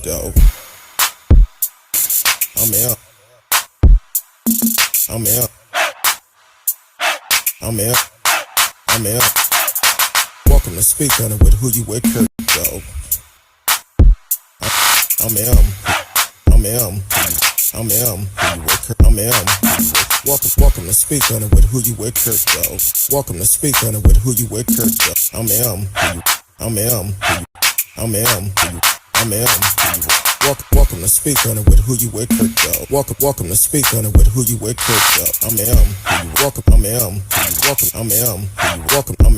though. I'm out. I'm out. I'm out. I'm out. Welcome to Speak on it with who you with, Kurt, though. I'm out. I'm out. I'm out. Who you with, Kurt? I'm out. Welcome to Speak on it with who you with, Kurt, though. Welcome to Speak on it with who you with, Kurt, though. I'm out. I'm out. I'm out. I'm out. Welcome to Speak on it with who you with, Kurt, though. Welcome to Speak on it with who you with, Kurt, though. I'm welcome. I'm welcome. I'm welcome. I'm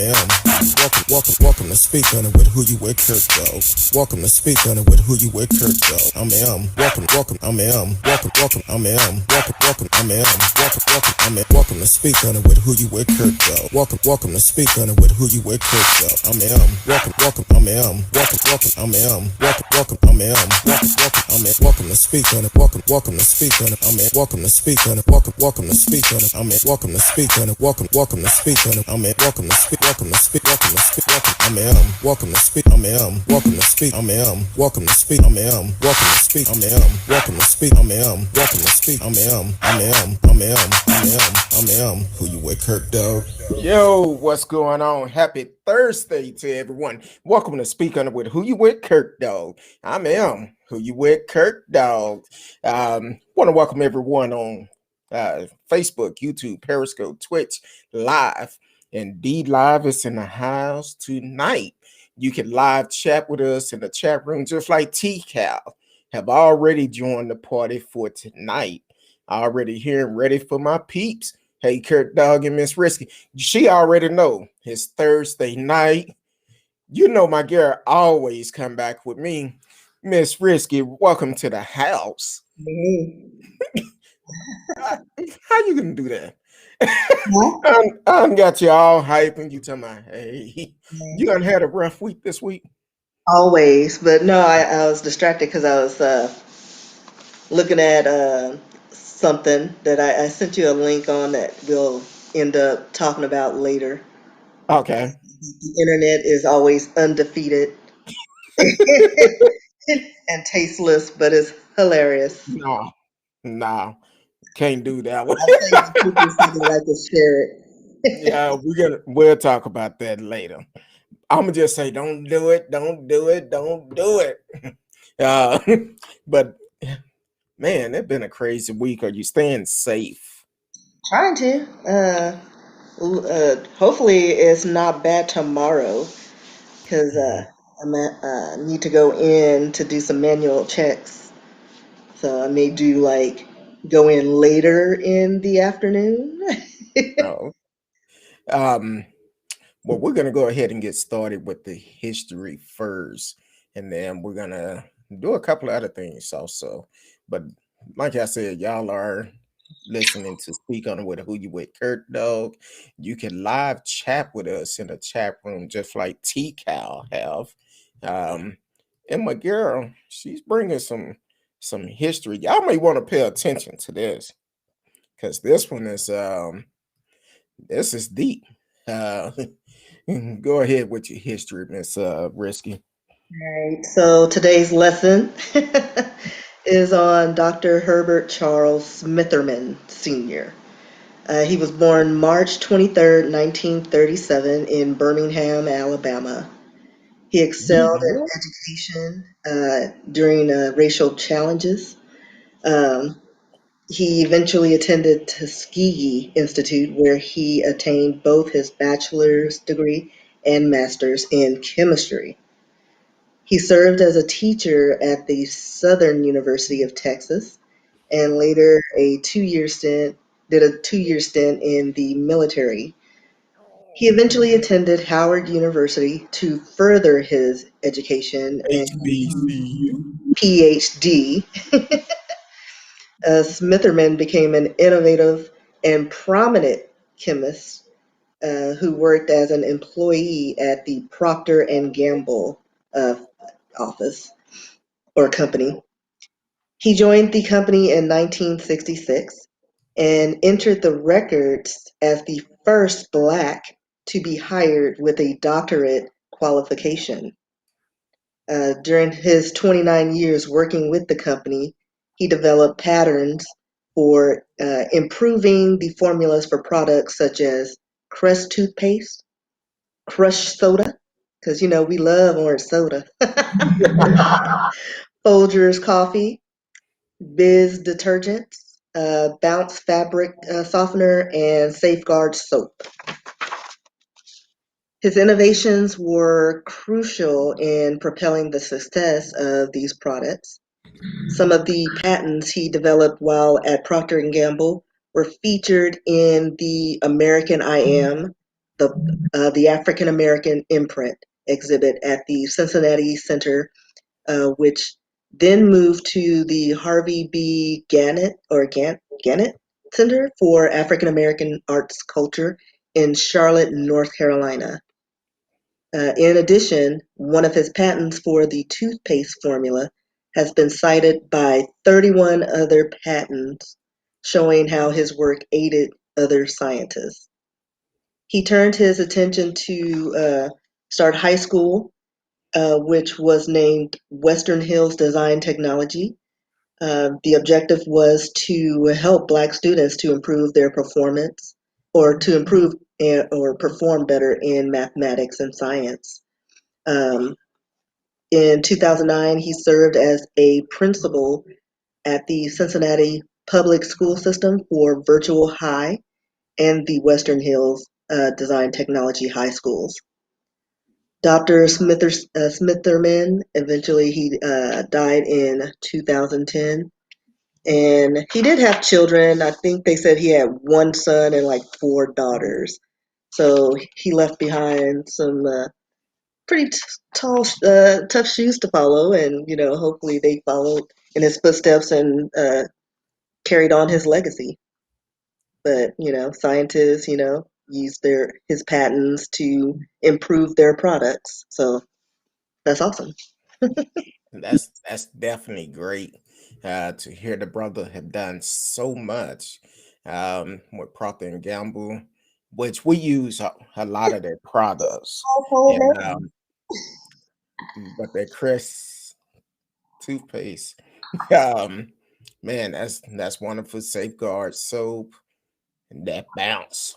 welcome to Speak on it with who you with, Kurt, though. Welcome to Speak on it with who you with, Kurt, though. I'm welcome. I'm welcome. I'm welcome. I'm welcome to Speak on it with who you with, Kurt, though. Welcome to Speak on it with who you with, Kurt, though. I'm welcome. I'm welcome. I'm welcome to Speak on it. Welcome to Speak on it. I'm welcome to Speak on it. Welcome to Speak on it. I'm welcome to Speak on it. Welcome to Speak on it. I'm welcome to speak. Welcome to speak. Welcome to speak. I'm welcome to speak. I'm welcome to speak. I'm welcome to speak. I'm welcome to speak. I'm welcome to speak. I'm welcome to speak. I'm who you with, Kirk, dog? Yo, what's going on? Happy Thursday to everyone. Welcome to Speak on it with Who You With, Kirk Dog. I'm Who You With, Kirk Dog. Want to welcome everyone on Facebook, YouTube, Periscope, Twitch, Live. Indeed, Live is in the house tonight. You can live chat with us in the chat room, just like T-Cal have already joined the party for tonight. Already here and ready for my peeps. Hey, Kirk Dog and Miss Risky. She already know it's Thursday night. You know my girl always come back with me. Miss Risky, welcome to the house. How you gonna do that? I got you all hyping. You talking about, hey, you gonna have a rough week this week? Always, but no, I was distracted because I was looking at something that I sent you a link on that we'll end up talking about later. Okay. The internet is always undefeated and tasteless, but it's hilarious. No, can't do that one. I'll tell you people so that I can share it. Yeah, we'll talk about that later. I'm gonna just say, don't do it, don't do it, don't do it. But man, it's been a crazy week. Are you staying safe? Trying to. Hopefully, it's not bad tomorrow because I need to go in to do some manual checks. So I may do like go in later in the afternoon. No. Well, we're gonna go ahead and get started with the history first, and then we're gonna do a couple of other things also. But like I said, y'all are listening to Speak on it with Who You With, Kurt Dog. You can live chat with us in the chat room, just like T-Cal have. And my girl, she's bringing some history. Y'all may want to pay attention to this because this is deep. Uh, go ahead with your history, Miss Risky. Right. So today's lesson is on Dr. Herbert Charles Smitherman Sr. He was born March 23rd, 1937 in Birmingham, Alabama. He excelled in education during racial challenges. Um, he eventually attended Tuskegee Institute, where he attained both his bachelor's degree and master's in chemistry. He served as a teacher at the Southern University of Texas and later did a 2-year stint in the military. He eventually attended Howard University to further his education and HBCU. PhD. Smitherman became an innovative and prominent chemist who worked as an employee at the Proctor and Gamble uh, office or company. He joined the company in 1966 and entered the records as the first Black to be hired with a doctorate qualification. During his 29 years working with the company, he developed patterns for improving the formulas for products such as Crest toothpaste, Crush soda, because we love orange soda, Folgers coffee, Biz detergents, Bounce fabric softener, and Safeguard soap. His innovations were crucial in propelling the success of these products. Some of the patents he developed while at Procter and Gamble were featured in the American I Am, the African American imprint exhibit at the Cincinnati Center, which then moved to the Harvey B. Gannett Center for African American Arts Culture in Charlotte, North Carolina. In addition, one of his patents for the toothpaste formula has been cited by 31 other patents, showing how his work aided other scientists. He turned his attention to start high school, which was named Western Hills Design Technology. The objective was to help Black students to improve their performance or to improve or perform better in mathematics and science. Um, in 2009, he served as a principal at the Cincinnati Public School System for Virtual High and the Western Hills Design Technology High Schools. Dr. Smitherman, eventually he died in 2010. And he did have children. I think they said he had one son and like four daughters. So he left behind some pretty tall, tough shoes to follow, and hopefully they followed in his footsteps and carried on his legacy. But scientists, use his patents to improve their products. So that's awesome. That's definitely great to hear the brother have done so much with Procter and Gamble, which we use a lot of their products. And but their Crest toothpaste, um, man, that's wonderful. Safeguard soap and that bounce.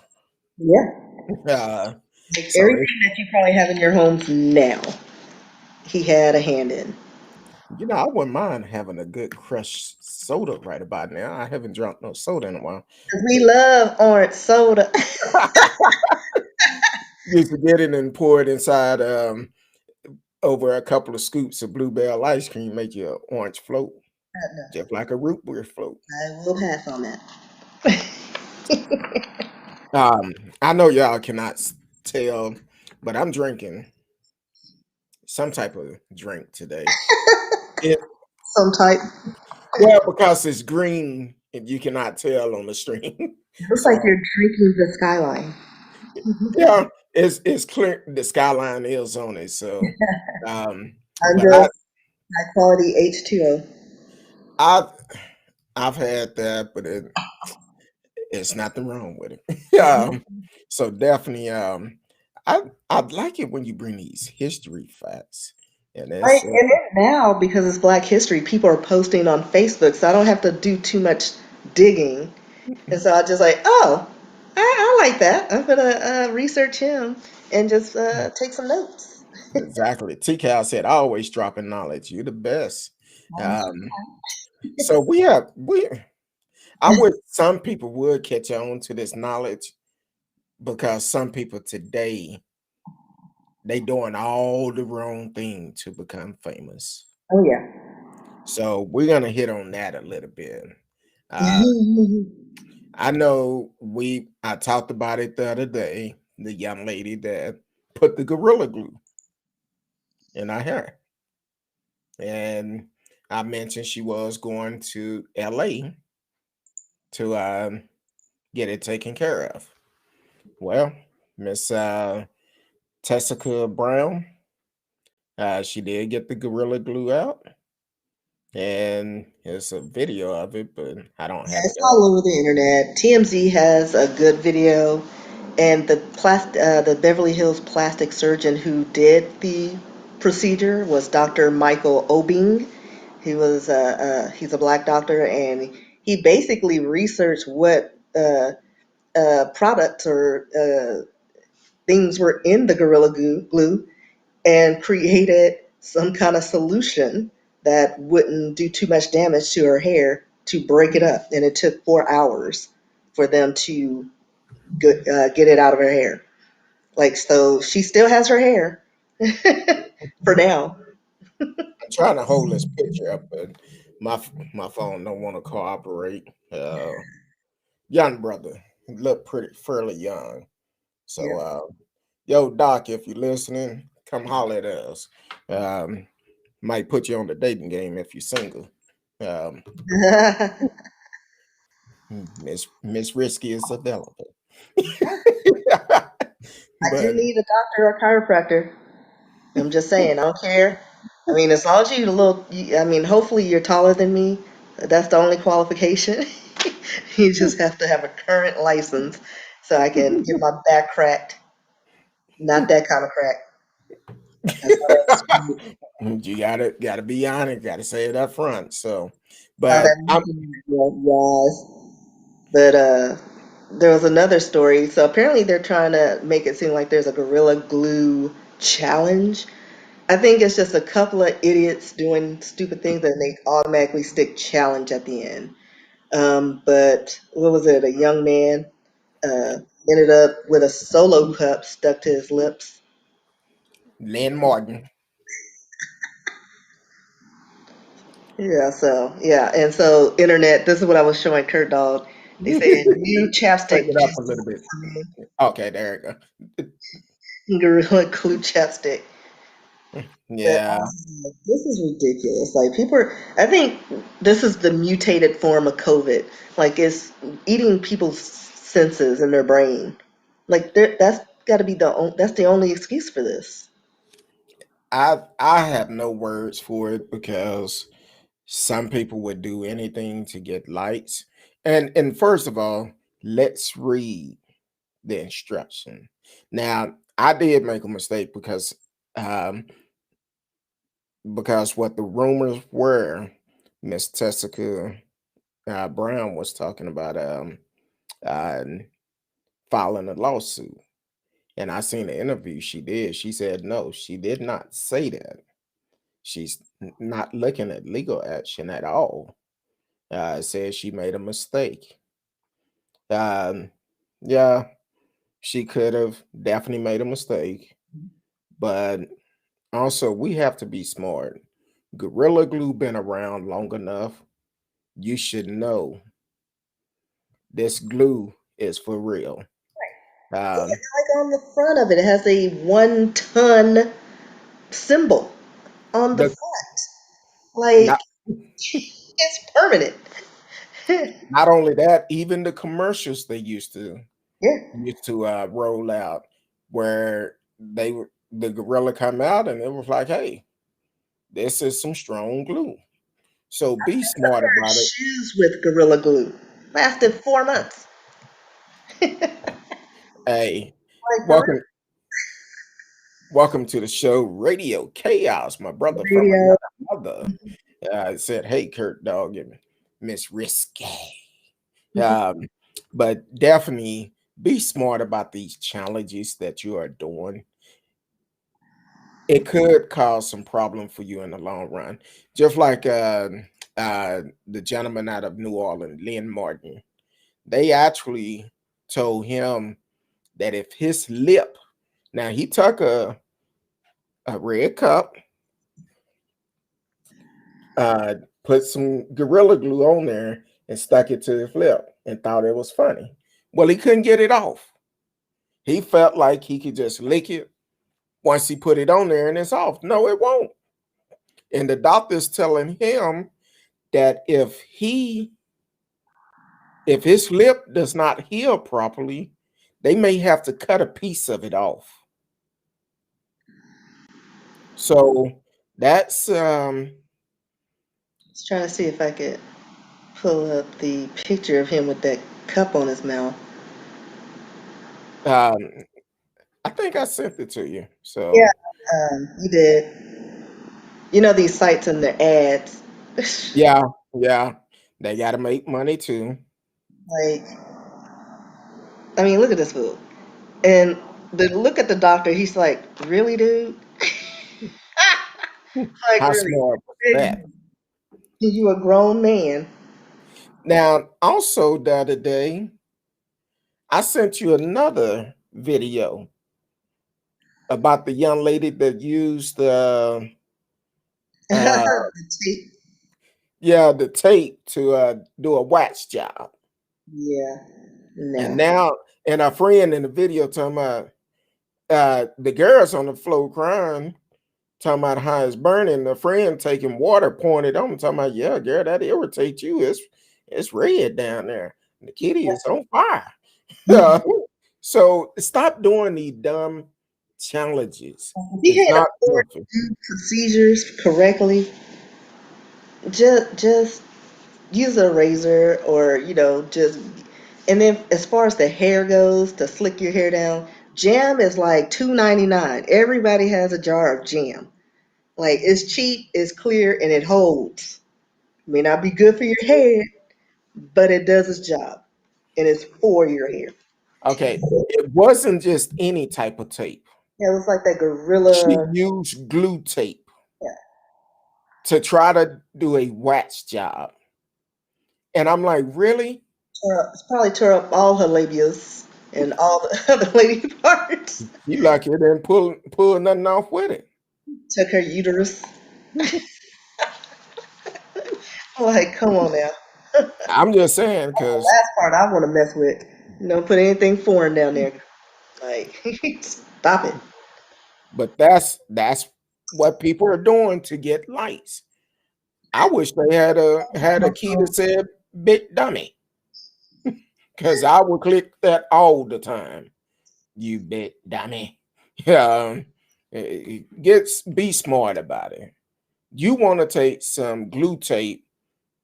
Yeah, Uh, like so it, everything that you probably have in your homes now, he had a hand in. I wouldn't mind having a good crushed soda right about now. I haven't drunk no soda in a while. 'Cause we love orange soda. Used to get it and pour it inside over a couple of scoops of bluebell ice cream, make you an orange float, just like a root beer float. I will pass on that. Um, I know y'all cannot tell, but I'm drinking some type of drink today. It Some type. Well, because it's green and you cannot tell on the stream. It looks like So you're drinking the skyline. yeah, it's clear the skyline is on it. So um, I'm but I just high quality H2O. I've I've had that, but it's nothing wrong with it. So definitely I like it when you bring these history facts. And Right, that's and then now because it's Black History, people are posting on Facebook, so I don't have to do too much digging. And so I just like, oh, I like that. I'm gonna research him and just take some notes. exactly. TCal said always dropping knowledge. You're the best. Um, so we I wish some people would catch on to this knowledge because some people today they doing all the wrong thing to become famous. Oh yeah. So we're gonna hit on that a little bit. Uh, I know I talked about it the other day, the young lady that put the gorilla glue in her hair. And I mentioned she was going to LA to get it taken care of. Well, Miss Tessica Brown, she did get the gorilla glue out, and it's a video of it, but I don't Yeah, have it it's up. all over the internet. TMZ has a good video, and the Beverly Hills plastic surgeon who did the procedure was Dr. Michael Obing. He's a black doctor, and he basically researched what products or things were in the glue and created some kind of solution that wouldn't do too much damage to her hair to break it up. And it took 4 hours for them to get it out of her hair. Like, so she still has her hair for now. I'm trying to hold this picture up, but my phone don't want to cooperate. Young brother, he look pretty fairly young. So, Yeah. yo, Doc, if you're listening, come holler at us. Um, might put you on the dating game if you're single. Um, Miss Risky is available. I do But need a doctor or chiropractor. I'm just saying, I don't care. I mean, as long as I mean, hopefully you're taller than me. That's the only qualification. You just have to have a current license so I can get my back cracked. Not that kind of crack. That's not that, you gotta be honest, gotta say it up front. So, not but that I'm yes. But there was another story. So apparently they're trying to make it seem like there's a gorilla glue challenge. I think it's just a couple of idiots doing stupid things and they automatically stick challenge at the end. But what was it? A young man uh, ended up with a solo cup stuck to his lips. Lynn Martin. Yeah, so yeah, and so internet. This is what I was showing Kurt Dog. They said new Bring chapstick it up a little bit. Okay, there you gorilla glue chapstick. go. But Yeah, this is ridiculous. Like people are, I think this is the mutated form of COVID. Like it's eating people's senses in their brain. Like that's got to be that's the only excuse for this. I have no words for it because some people would do anything to get likes. And first of all, let's read the instruction. Now, I did make a mistake um because what the rumors were, Miss Tessica Brown was talking about uh, filing a lawsuit. And I seen the interview she did. She said no, she did not say that. She's not looking at legal action at all. It says she made a mistake. Um, yeah, she could have definitely made a mistake, but also we have to be smart. Gorilla Glue been around long enough. You should know this glue is for real. Yeah, Um, like on the front of it, it has a 1 ton symbol on the the front. Like not it's permanent. not only that, even the commercials they Yeah, roll out where the gorilla come out and it was like, hey, this is some strong glue. So be smart about it. shoes with gorilla glue lasted 4 months. Hey, Like for welcome welcome to the show, Radio Chaos, my brother real from radio. another mother. Said, hey, Kurt Dog and Miss Risky. Um, but definitely be smart about these challenges that you are doing. It could cause some problem for you in the long run. Just like the gentleman out of New Orleans, Lynn Martin, they actually told him that if his lip, now he took a red cup, uh, put some gorilla glue on there and stuck it to his lip and thought it was funny. Well, he couldn't get it off. He felt like he could just lick it once he put it on there and it's off. No, it won't. And the doctor's telling him that if his lip does not heal properly, they may have to cut a piece of it off. So that's Just trying to see if I could pull up the picture of him with that cup on his mouth. um I think I sent it to you. Yeah, So you did. You know these sites and their ads. Yeah, yeah. They got to make money too. Like, I mean, look at this fool. And look at the doctor. He's like, really, dude? Like, How really? smart was that? You a grown man? Now, also the other day, I sent you another video about the young lady that used uh The tape. yeah, the tape to do a wax job. Yeah. And No. now, and our friend in the video talking about the girls on the floor crying, talking about how it's burning. The friend taking water, pouring it on, talking about, yeah, girl, that irritates you. It's red down there. The kitty is on fire. Uh, so stop doing these dumb challenges. If he It's had not afforded worth it. to do procedures correctly, just use a razor or just. And then as far as the hair goes, to slick your hair down, jam is like $2.99. Everybody has a jar of jam. Like, it's cheap, it's clear, and it holds. May not be good for your hair, but it does its job, and it's for your hair. Okay, it wasn't just any type of tape. Yeah, it was like that She gorilla. used glue tape Yeah, to try to do a wax job. And I'm like, really? it's probably tore up all her labias and all the other lady parts. You lucky it didn't pull nothing off with it. Took her uterus. I'm like, come on now. I'm just saying, because Last part I want to mess with. Put anything foreign down there. Like, stop it. but that's what people are doing to get likes. I wish they had a key that said big dummy, because I would click that all the time. You big dummy. Yeah. Be smart about it. You want to take some glue tape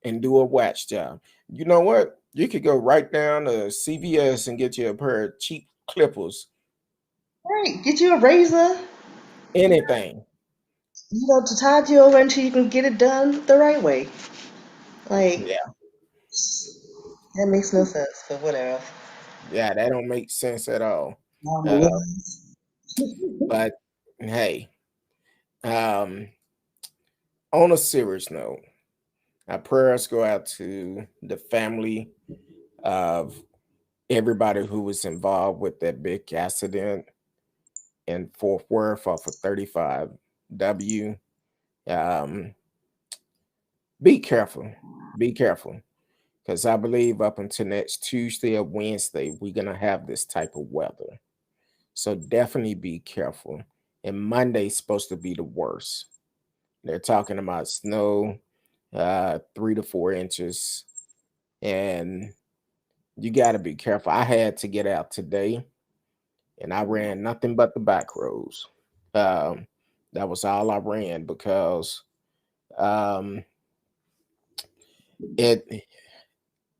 and do a wax job. You know what? You could go right down to CVS and get you a pair of cheap clippers. Right, get you a razor. Anything. To tide you over until you can get it done the right way. Like, Yeah. that makes no sense, but whatever. Yeah, that don't make sense at all. Normal Uh, ones. but hey, um, on a serious note, our prayers go out to the family of everybody who was involved with that big accident in Fort Worth off of 35W. Um, be careful. Be careful. Because I believe up until next Tuesday or Wednesday, we're going to have this type of weather. So definitely be careful. And Monday's supposed to be the worst. They're talking about snow, 3 to 4 inches. And you got to be careful. I had to get out today and I ran nothing but the back roads. Um, that was all I ran because um, it.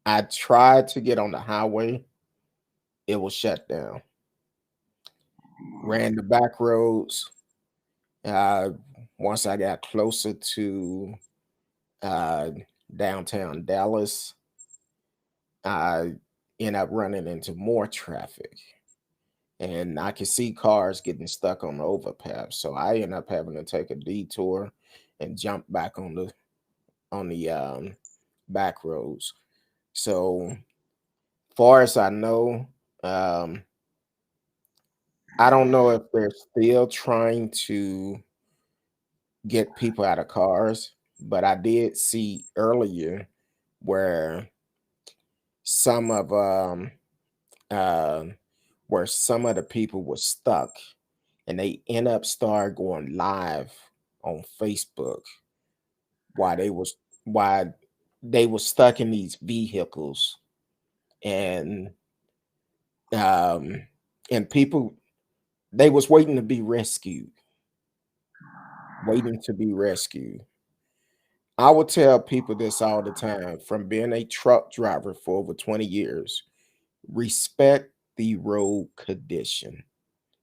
I tried to get on the highway, it was shut down. Ran the back roads. Uh, Once I got closer to uh, downtown Dallas, I ended up running into more traffic, and I could see cars getting stuck on the overpass. So I ended up having to take a detour and jump back on the back roads. So far as I know, um, I don't know if they're still trying to get people out of cars, but I did see earlier where some of um where some of the people were stuck and they end up start going live on Facebook why they was why they were stuck in these vehicles and um and people they was waiting to be rescued. I would tell people this all the time from being a truck driver for over 20 years. Respect the road condition.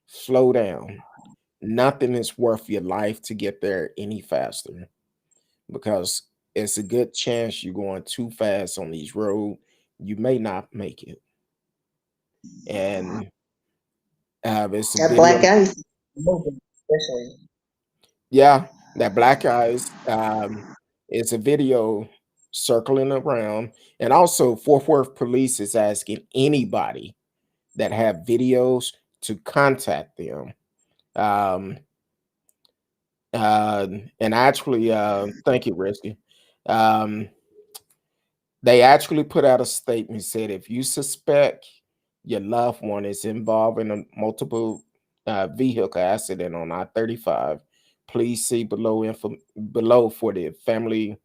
Slow down. nothing is worth your life to get there any faster, because it's a good chance you're going too fast on these roads. You may not make it. And it's a That black video. ice, especially. Yeah, that black eyes. It's a video circling around, and also Fort Worth police is asking anybody that have videos to contact them. Um, and actually, thank you, Risky. Um, they actually put out a statement, said if you suspect your loved one is involved in a multiple vehicle accident on I-35, please see below for the Family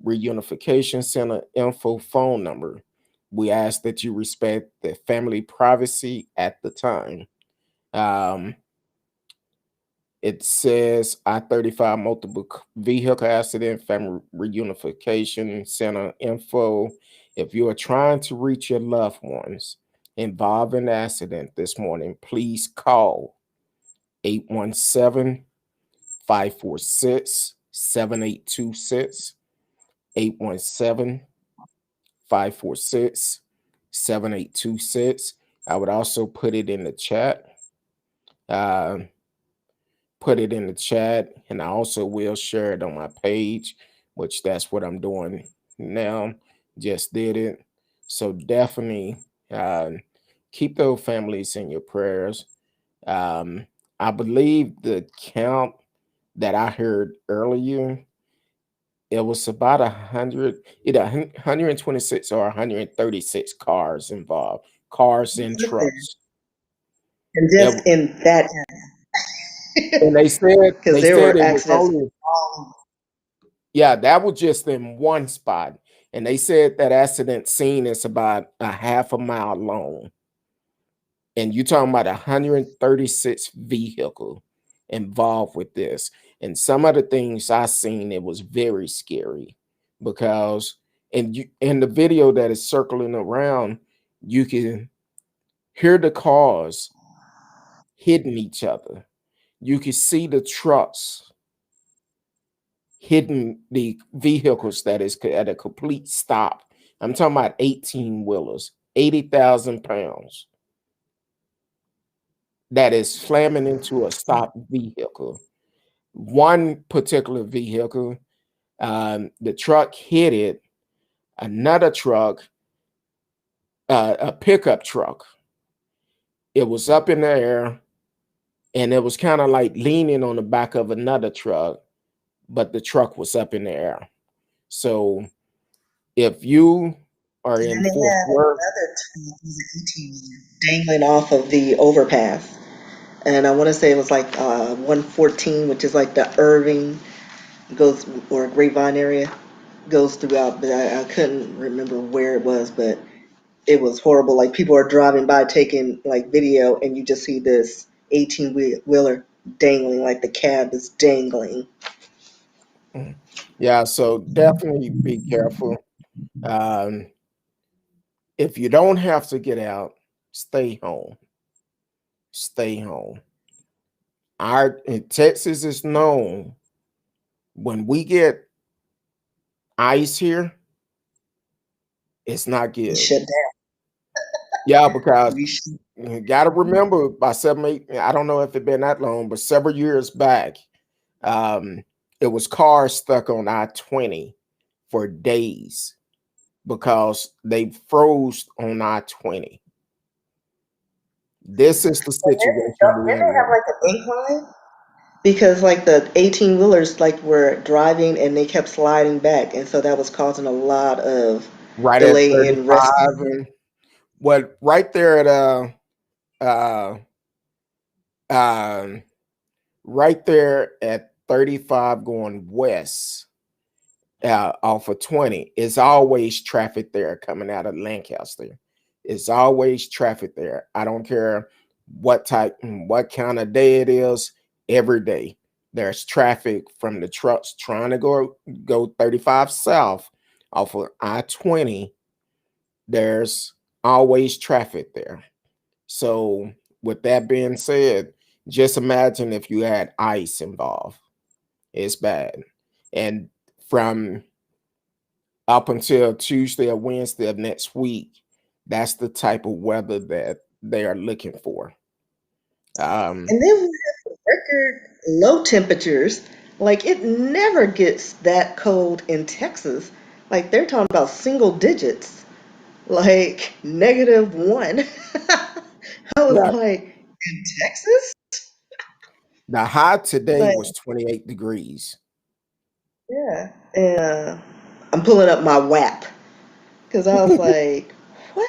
Reunification Center info phone number. We ask that you respect the family privacy at the time. Um, it says I-35 multiple vehicle accident, family reunification center info. If you are trying to reach your loved ones involved in the accident this morning, please call 817-546-7826, 817-546-7826. I would also put it in the chat. Put it in the chat, and I also will share it on my page, which that's what I'm doing now. Just did it. So definitely keep those families in your prayers. I believe the count that I heard earlier, it was about 126 or 136 cars involved, cars and trucks. And It, just in that, and they because there said were it was accidents. only. Yeah, that was just in one spot. And they said that accident scene is about a half a mile long. And you're talking about 136 vehicle involved with this. And some of the things I seen, it was very scary because in the video that is circling around, you can hear the cars hitting each other. You can see the trucks hitting the vehicles that is at a complete stop. I'm talking about 18 wheelers, 80,000 pounds, that is slamming into a stopped vehicle. One particular vehicle, the truck hit it, another truck, a pickup truck. It was up in the air, and it was kind of like leaning on the back of another truck, but the truck was up in the air. So if you are And in then they Fort had Worth, another 18 dangling off of the overpass. And I want to say it was like 114, which is like the Irving goes, or Grapevine area goes throughout, but I couldn't remember where it was, but it was horrible. Like people are driving by taking like video, and you just see this 18 wheeler dangling, like the cab is dangling. yeah, so definitely be careful. Um, if you don't have to get out, stay home. Stay home. Texas is known, when we get ice here, it's not We good. shut down. Yeah, because We shut you got to remember, by 7, 8, I don't know if it been that long, but several years back, um, it was cars stuck on I-20 for days because they froze on I-20. This is the situation we're Didn't they have in. like an incline? Because like the 18 wheelers like were driving and they kept sliding back, and so that was causing a lot of Right at delay in 35, rescue. and what right there at uh um right there at 35 going west, off of 20. It's always traffic there coming out of Lancaster. It's always traffic there. I don't care what kind of day it is, every day. There's traffic from the trucks trying to go 35 south off of I-20. There's always traffic there. So with that being said, Just imagine if you had ice involved. It's bad. And from up until Tuesday or Wednesday of next week, that's the type of weather that they are looking for. And then we have record low temperatures. Like it never gets that cold in Texas. Like they're talking about single digits, like -1. I was Yeah. like, in Texas? The high today Like, was 28 degrees. yeah. And I'm pulling up my WAP because I was like, what?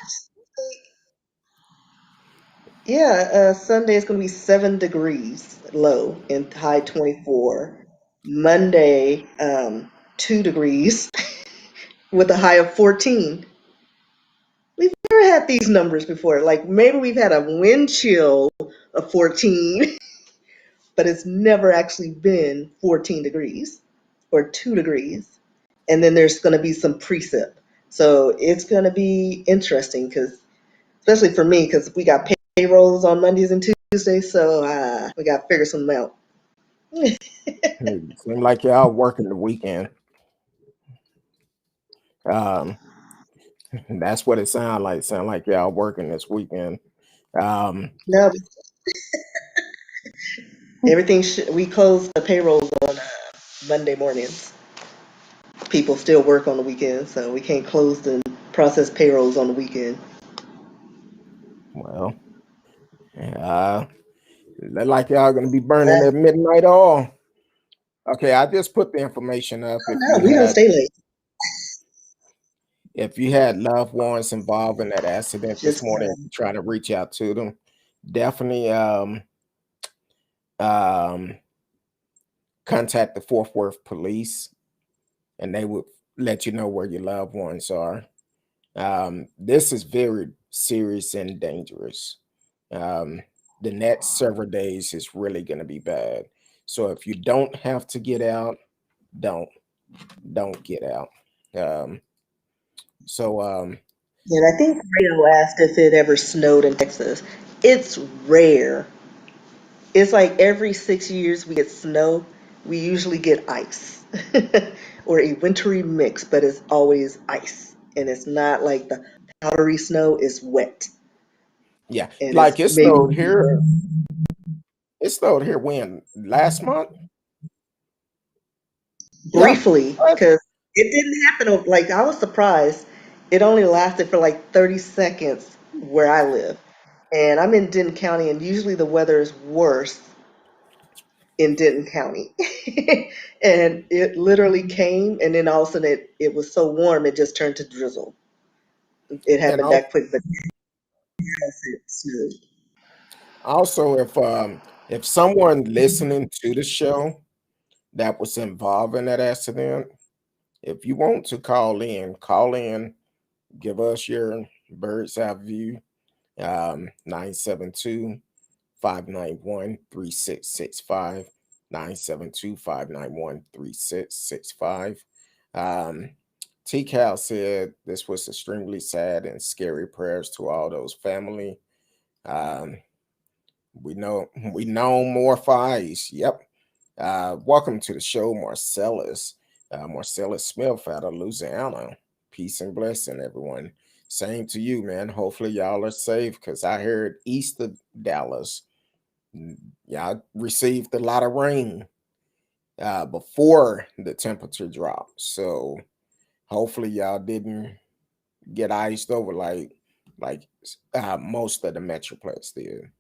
Yeah, Sunday is going to be 7 degrees low and high 24. Monday, 2 degrees with a high of 14. We've never had these numbers before. Like maybe we've had a wind chill of 14, but it's never actually been 14 degrees or 2 degrees. And then there's going to be some precip. So it's going to be interesting because, especially for me, because we got payrolls on Mondays and Tuesdays. So we got to figure something out. It seemed like y'all working the weekend. Um, that's what it sounded like. Sound like y'all working this weekend. Um, No, everything, we close the payrolls on Monday mornings. People still work on the weekend, so we can't close and process payrolls on the weekend. well, look like y'all gonna be burning Uh, at midnight oil. Okay, I just put the information up. no, we don't stay late. If you had loved ones involved in that accident this Just morning, trying to reach out to them, definitely um, contact the Fort Worth police, and they would let you know where your loved ones are. This is very serious and dangerous. Um, the next several days is really going to be bad. So if you don't have to get out, don't get out. Um, so and I think Rio asked if it ever snowed in Texas. It's rare. It's like every 6 years we get snow. We usually get ice or a wintry mix, but it's always ice. And it's not like the powdery snow, it's wet. yeah, And it's like it maybe snowed here. It snowed here when last month. Yeah, briefly because it didn't happen. Like I was surprised. It only lasted for like 30 seconds where I live. And I'm in Denton County, and usually the weather is worse in Denton County. And it literally came, and then all of a sudden it was so warm, it just turned to drizzle. It and happened that quick, but it snowed. also if someone listening to the show that was involved in that accident, if you want to call in, give us your bird's eye view. 972 591 3665. 972-591-3665. T-Cal said this was extremely sad and scary. Prayers to all those family. Um, we know more fires. Yep. Welcome to the show, Marcellus. Marcellus Smith out of Louisiana. Peace and blessing, everyone. Same to you, man. Hopefully y'all are safe because I heard east of Dallas, y'all received a lot of rain before the temperature dropped. So hopefully y'all didn't get iced over like most of the Metroplex did.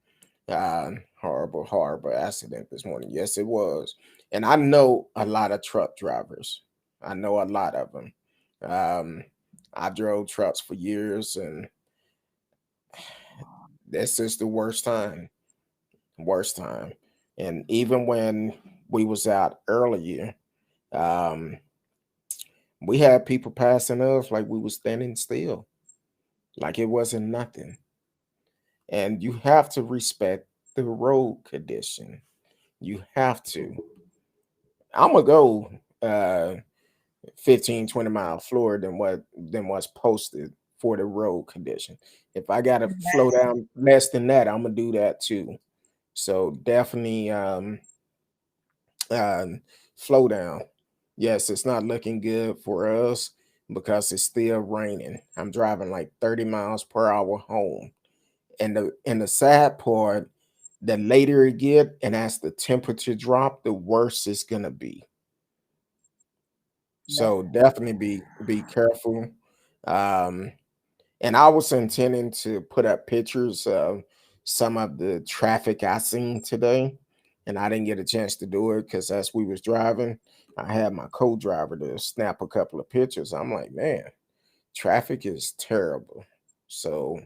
Horrible accident this morning. Yes, it was. And I know a lot of truck drivers. I know a lot of them. Um, I drove trucks for years, and this is the worst time. Worst time. And even when we was out earlier, um, we had people passing us like we was standing still, like it wasn't nothing. And you have to respect the road condition. You have to. I'm gonna go 15, 20 mile slower than what's posted for the road condition. If I gotta slow down less than that, I'm gonna do that too. So definitely slow down. Yes, it's not looking good for us because it's still raining. I'm driving like 30 miles per hour home. And the sad part, the later it get and as the temperature drop, the worse it's gonna be. So definitely be careful. Um, and I was intending to put up pictures of some of the traffic I seen today, and I didn't get a chance to do it because as we was driving, I had my co-driver to snap a couple of pictures. I'm like, man, traffic is terrible. So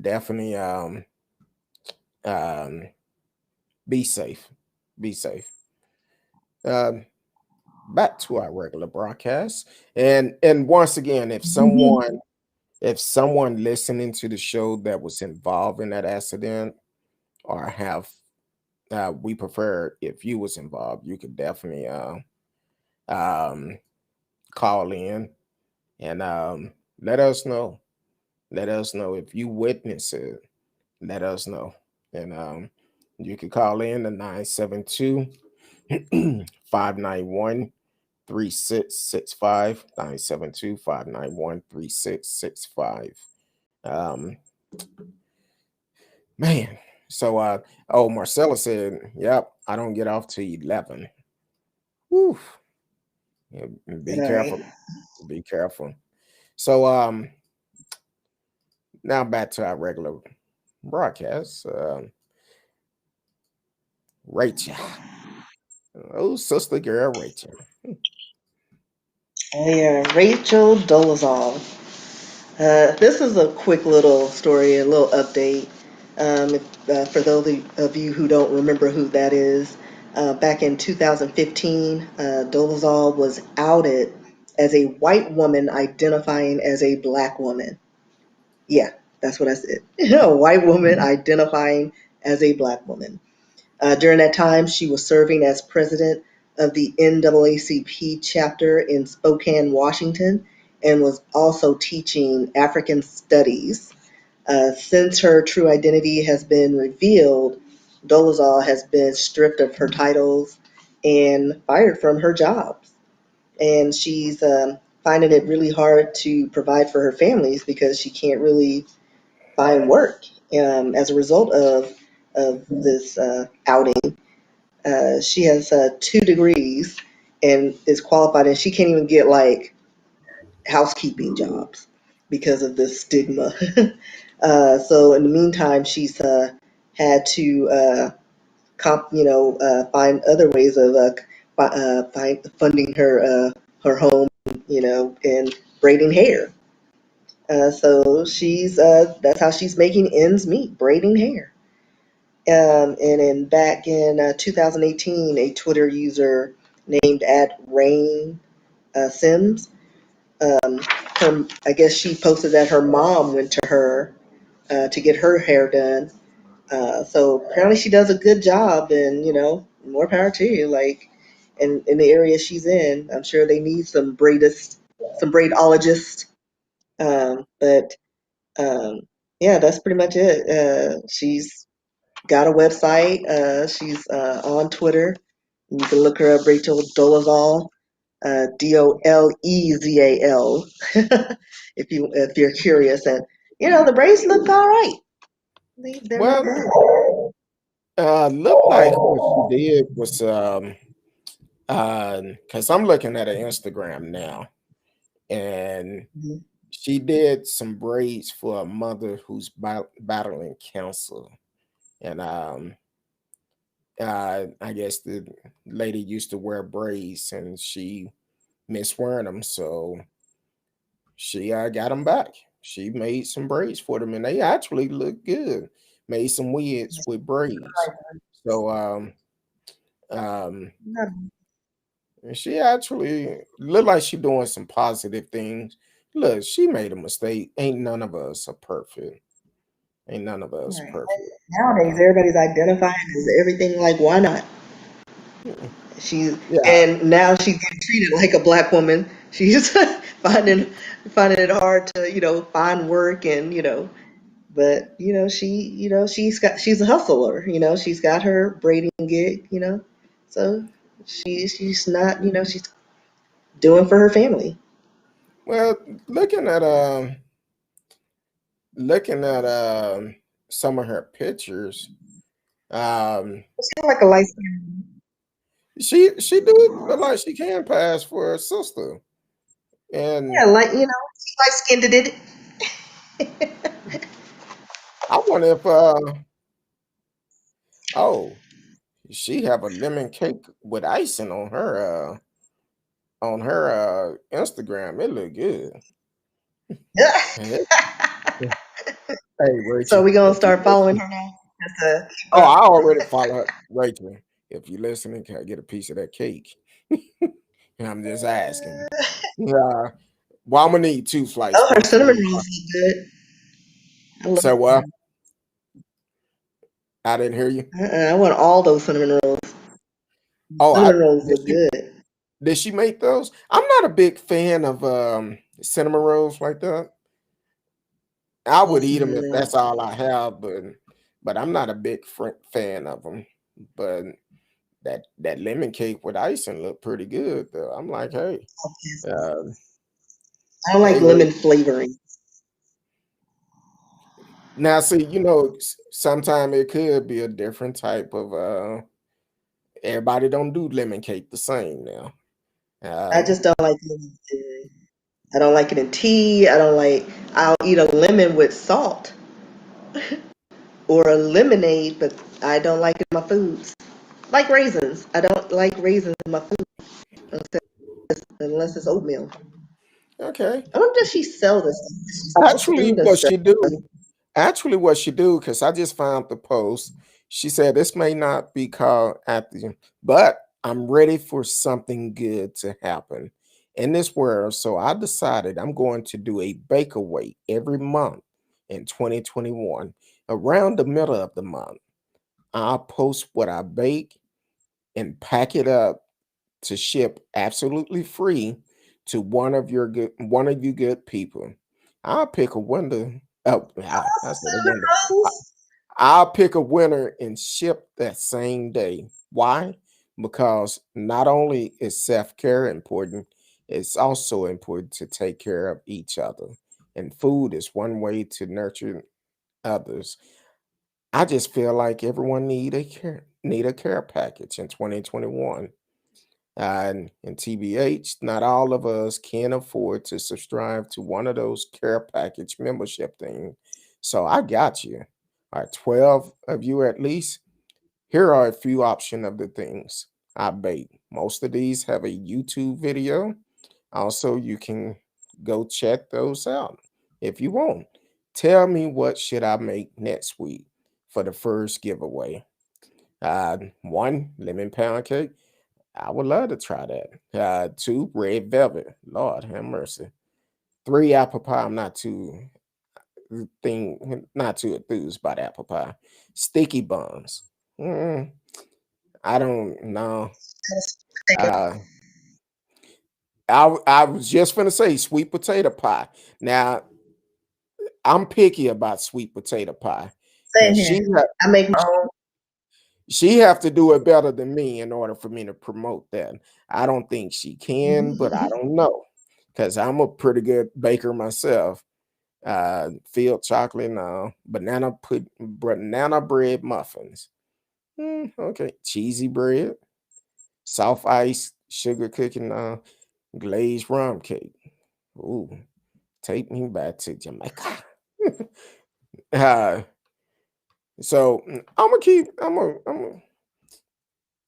definitely um be safe. Be safe. Um Back to our regular broadcast. And once again, if someone listening to the show that was involved in that accident or have we prefer if you was involved, you could definitely um call in and let us know. Let us know if you witness it. Let us know. And you can call in to 972 591 3665 972 591 3665. Man, so oh, Marcella said, "Yep, I don't get off till 11." Whew. Yeah, All be right. careful. Be careful. So now back to our regular broadcast. Rachel. Oh, sister girl Rachel. Oh yeah, Rachel Dolezal. This is a quick little story, a little update. For those of you who don't remember who that is, back in 2015, Dolezal was outed as a white woman identifying as a black woman. Yeah, that's what I said. A white woman identifying as a black woman. During that time, she was serving as president of the NAACP chapter in Spokane, Washington, and was also teaching African studies. Since her true identity has been revealed, Dolezal has been stripped of her titles and fired from her jobs. And she's finding it really hard to provide for her families because she can't really find work as a result of this outing. She has 2 degrees and is qualified, and she can't even get like housekeeping jobs because of this stigma. So in the meantime, she's had to find other ways of funding her home, and braiding hair. So she's that's how she's making ends meet, braiding hair. And then back in 2018, a Twitter user named at Rain Sims, I guess she posted that her mom went to her to get her hair done. So apparently she does a good job, and more power to you. Like in the area she's in, I'm sure they need some braidologists. But yeah, that's pretty much it. She's got a website. She's on Twitter. You can look her up, Rachel Dolezal, Dolezal, if you're curious. And the braids look all right. They're not Well, bad. looked like what she did was because I'm looking at her Instagram now, and Mhm. she did some braids for a mother who's battling cancer, and I guess the lady used to wear braids, and she missed wearing them, so she got them back. She made some braids for them, and they actually look good. Made some wigs with braids, so um, and she actually looked like she doing some positive things. Look, she made a mistake. Ain't none of us are perfect. Ain't none of us Right. perfect. Nowadays, everybody's identifying as everything. Like, why not? Yeah, She's yeah. and now she's getting treated like a black woman. She's finding finding it hard to find work and But she's a hustler. She's got her braiding gig. So she's not. She's doing for her family. Well, looking at some of her pictures, She's like a light skin. she do look like she can pass for a sister. Yeah, And she's light skinned. Did it? I wonder if oh, she have a lemon cake with icing on her Instagram. It look good. Hey, So Rachel, we gonna if you start following listen. her now. Just to keep Oh, up. I already follow her. Rachel, if you listening, can I get a piece of that cake? I'm just asking. Yeah. Well, I'm gonna need 2 slice Oh, her pieces. cinnamon rolls look good. I love So them. I didn't hear you. I want all those cinnamon rolls. Oh, Cinnamon rolls look good. did she make those? I'm not a big fan of cinnamon rolls like that. I All would eat them cinnamon if rolls. that's all I have, but I'm not a big fan of them. But that lemon cake with icing looked pretty good though. I'm like, hey, uh, I don't like hey, Ray. lemon flavoring. Now see, sometime it could be a different type of everybody don't do lemon cake the same now. I Um, just don't like lemon. I don't like it in tea. I don't like. I'll eat a lemon with salt or a lemonade, but I don't like it in my foods. Like raisins. I don't like raisins in my food unless it's oatmeal. okay. I wonder if she sell this. Does she sell Actually, food or what sell? she do, because I just found the post. She said this may not be called acting, but I'm ready for something good to happen in this world. So I decided I'm going to do a bake away every month in 2021. Around the middle of the month, I'll post what I bake and pack it up to ship absolutely free to one of you good people. I'll pick a winner. Oh, I said a Cinnamon winner. I- rolls. I'll pick a winner and ship that same day. Why? Because not only is self-care important, it's also important to take care of each other. And food is one way to nurture others. I just feel like everyone need a care package in 2021. And TBH, not all of us can afford to subscribe to one of those care package membership things. So I got you. All right, 12 of you at least. Here are a few options of the things I bake. Most of these have a YouTube video. Also, you can go check those out if you want. Tell me what should I make next week for the first giveaway. One, lemon pound cake. I would love to try that. Two, red velvet. Lord have mercy. Three, apple pie. I'm not too enthused about apple pie. Sticky buns. Mm, I don't know. Uh, I was just gonna say sweet potato pie. Now I'm picky about sweet potato pie Same because here. I make my own. she have to do it better than me in order for me to promote that. I don't think she can, but I don't know because I'm a pretty good baker myself. Filled chocolate, no. Banana bread muffins. Okay, cheesy bread, soft ice, sugar cooking, glazed rum cake. Ooh, take me back to Jamaica. uh, I'm gonna keep. I'm gonna.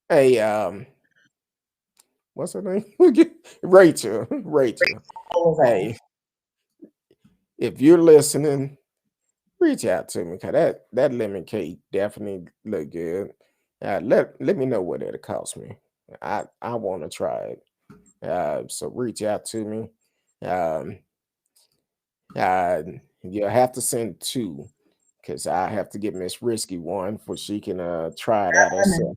Hey, what's her name? Rachel. Rachel. Dolezal. Hey, if you're listening, reach out to me because that lemon cake definitely look good. Let me know what it'll cost me. I want to try it. So reach out to me. Um, uh, you'll have to send two because I have to get Miss Risky one for she can try it out herself.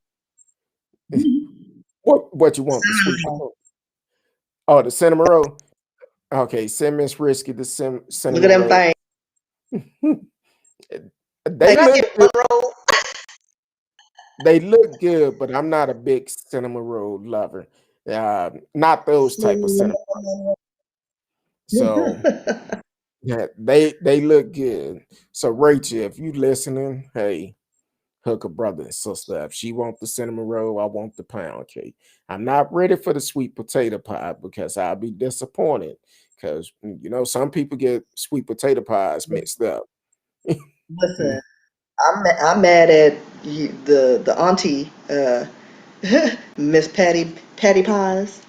What you want? The sweet Cinnamon roll. potato? Oh, the cinnamon roll. Okay, send Miss Risky the Look at cinnamon them roll. things. They Can I look get one good. roll? They look good, but I'm not a big cinnamon roll lover. Not those type of cinnamon. So yeah, they look good. So Rachel, if you listening, hey, hook a brother and sister. If she want the cinnamon roll, I want the pound cake. I'm not ready for the sweet potato pie because I'll be disappointed. Because some people get sweet potato pies mixed up. Listen, I'm mad at you, the auntie, Miss Patty Pies.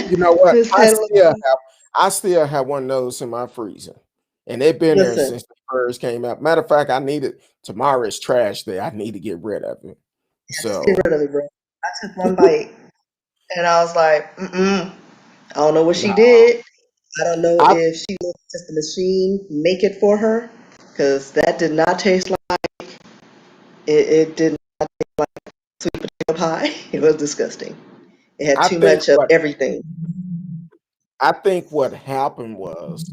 You know what? Miss I Patty. still have I still have one of those in my freezer. And they've been there Listen, since the first came out. Matter of fact, I need it tomorrow's trash day. I need to get rid of it. just get So rid of it, bro. I took one bite and I was like, mm-mm. I don't know what she no, did. I don't know I if she let just the machine make it for her, because that did not taste like it did not taste like sweet potato pie. It was disgusting. It had I too think much of everything. what happened was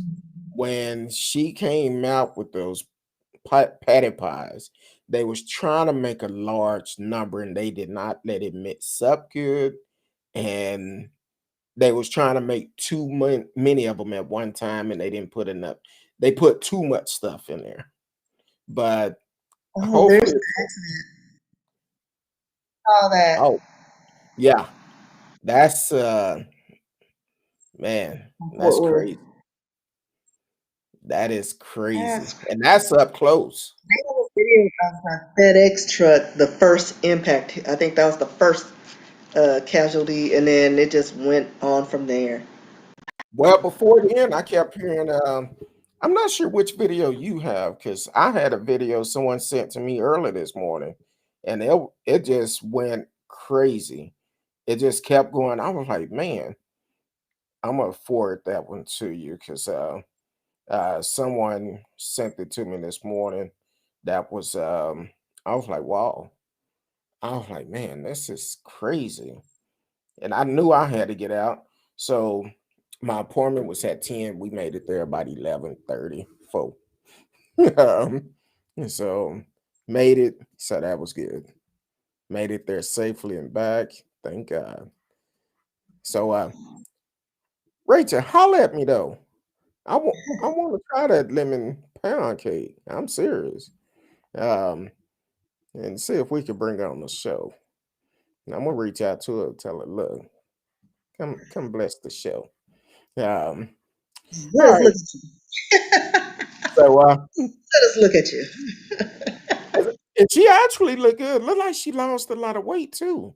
when she came out with those patty pies, they was trying to make a large number and they did not let it mix up good. And they was trying to make too many of them at one time and they didn't put enough. They put too much stuff in there. But Oh, there's hopefully, all that. oh yeah, that's man, that's Fort Worth. crazy. That is crazy. That's And that's up close. They have a video of a FedEx truck, the first impact. I think that was the first casualty, and then it just went on from there. Well, before then, I kept hearing. I'm not sure which video you have because I had a video someone sent to me early this morning, and it just went crazy. It just kept going. I was like, man, I'm gonna forward that one to you because someone sent it to me this morning. That was I was like, wow. I was like, man, this is crazy. And I knew I had to get out. So my appointment was at 10. We made it there about 11:30. And so made it. So that was good. Made it there safely and back. Thank God. So Rachel, holla at me though. I want to try that lemon pound cake. I'm serious. Um, and see if we can bring her on the show. And I'm gonna reach out to her, tell her, look, come bless the show. Um, Let all us right. look at you. So Let us look at you. and she actually looked good. Looked like she lost a lot of weight too.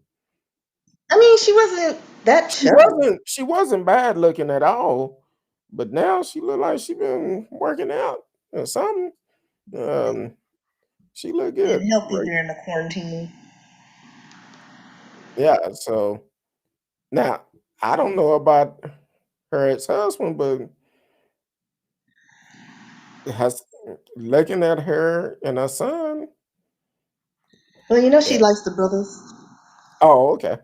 I mean, she wasn't that She chubby. wasn't bad looking at all, but now she look like she been working out or something. Um, she look Getting good, healthy right? during the quarantine. Yeah. So now I don't know about her ex-husband, but has looking at her and her son. Well, you know, Yeah. she likes the brothers. Oh, okay.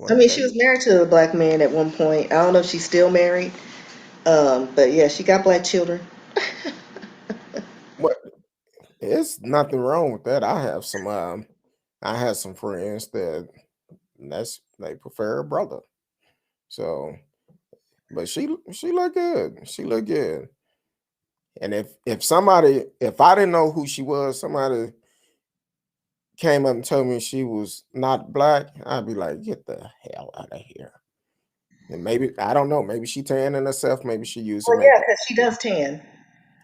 I Well, mean, she was maybe. married to a black man at one point. I don't know if she's still married. But yeah, she got black children. What? There's nothing wrong with that. I have some friends they prefer a brother. So, but she look good. She look good. And if I didn't know who she was, somebody came up and told me she was not black, I'd be like, get the hell out of here. And maybe I don't know. Maybe she tanning herself. Maybe she using Well, yeah, makeup. because she does tan.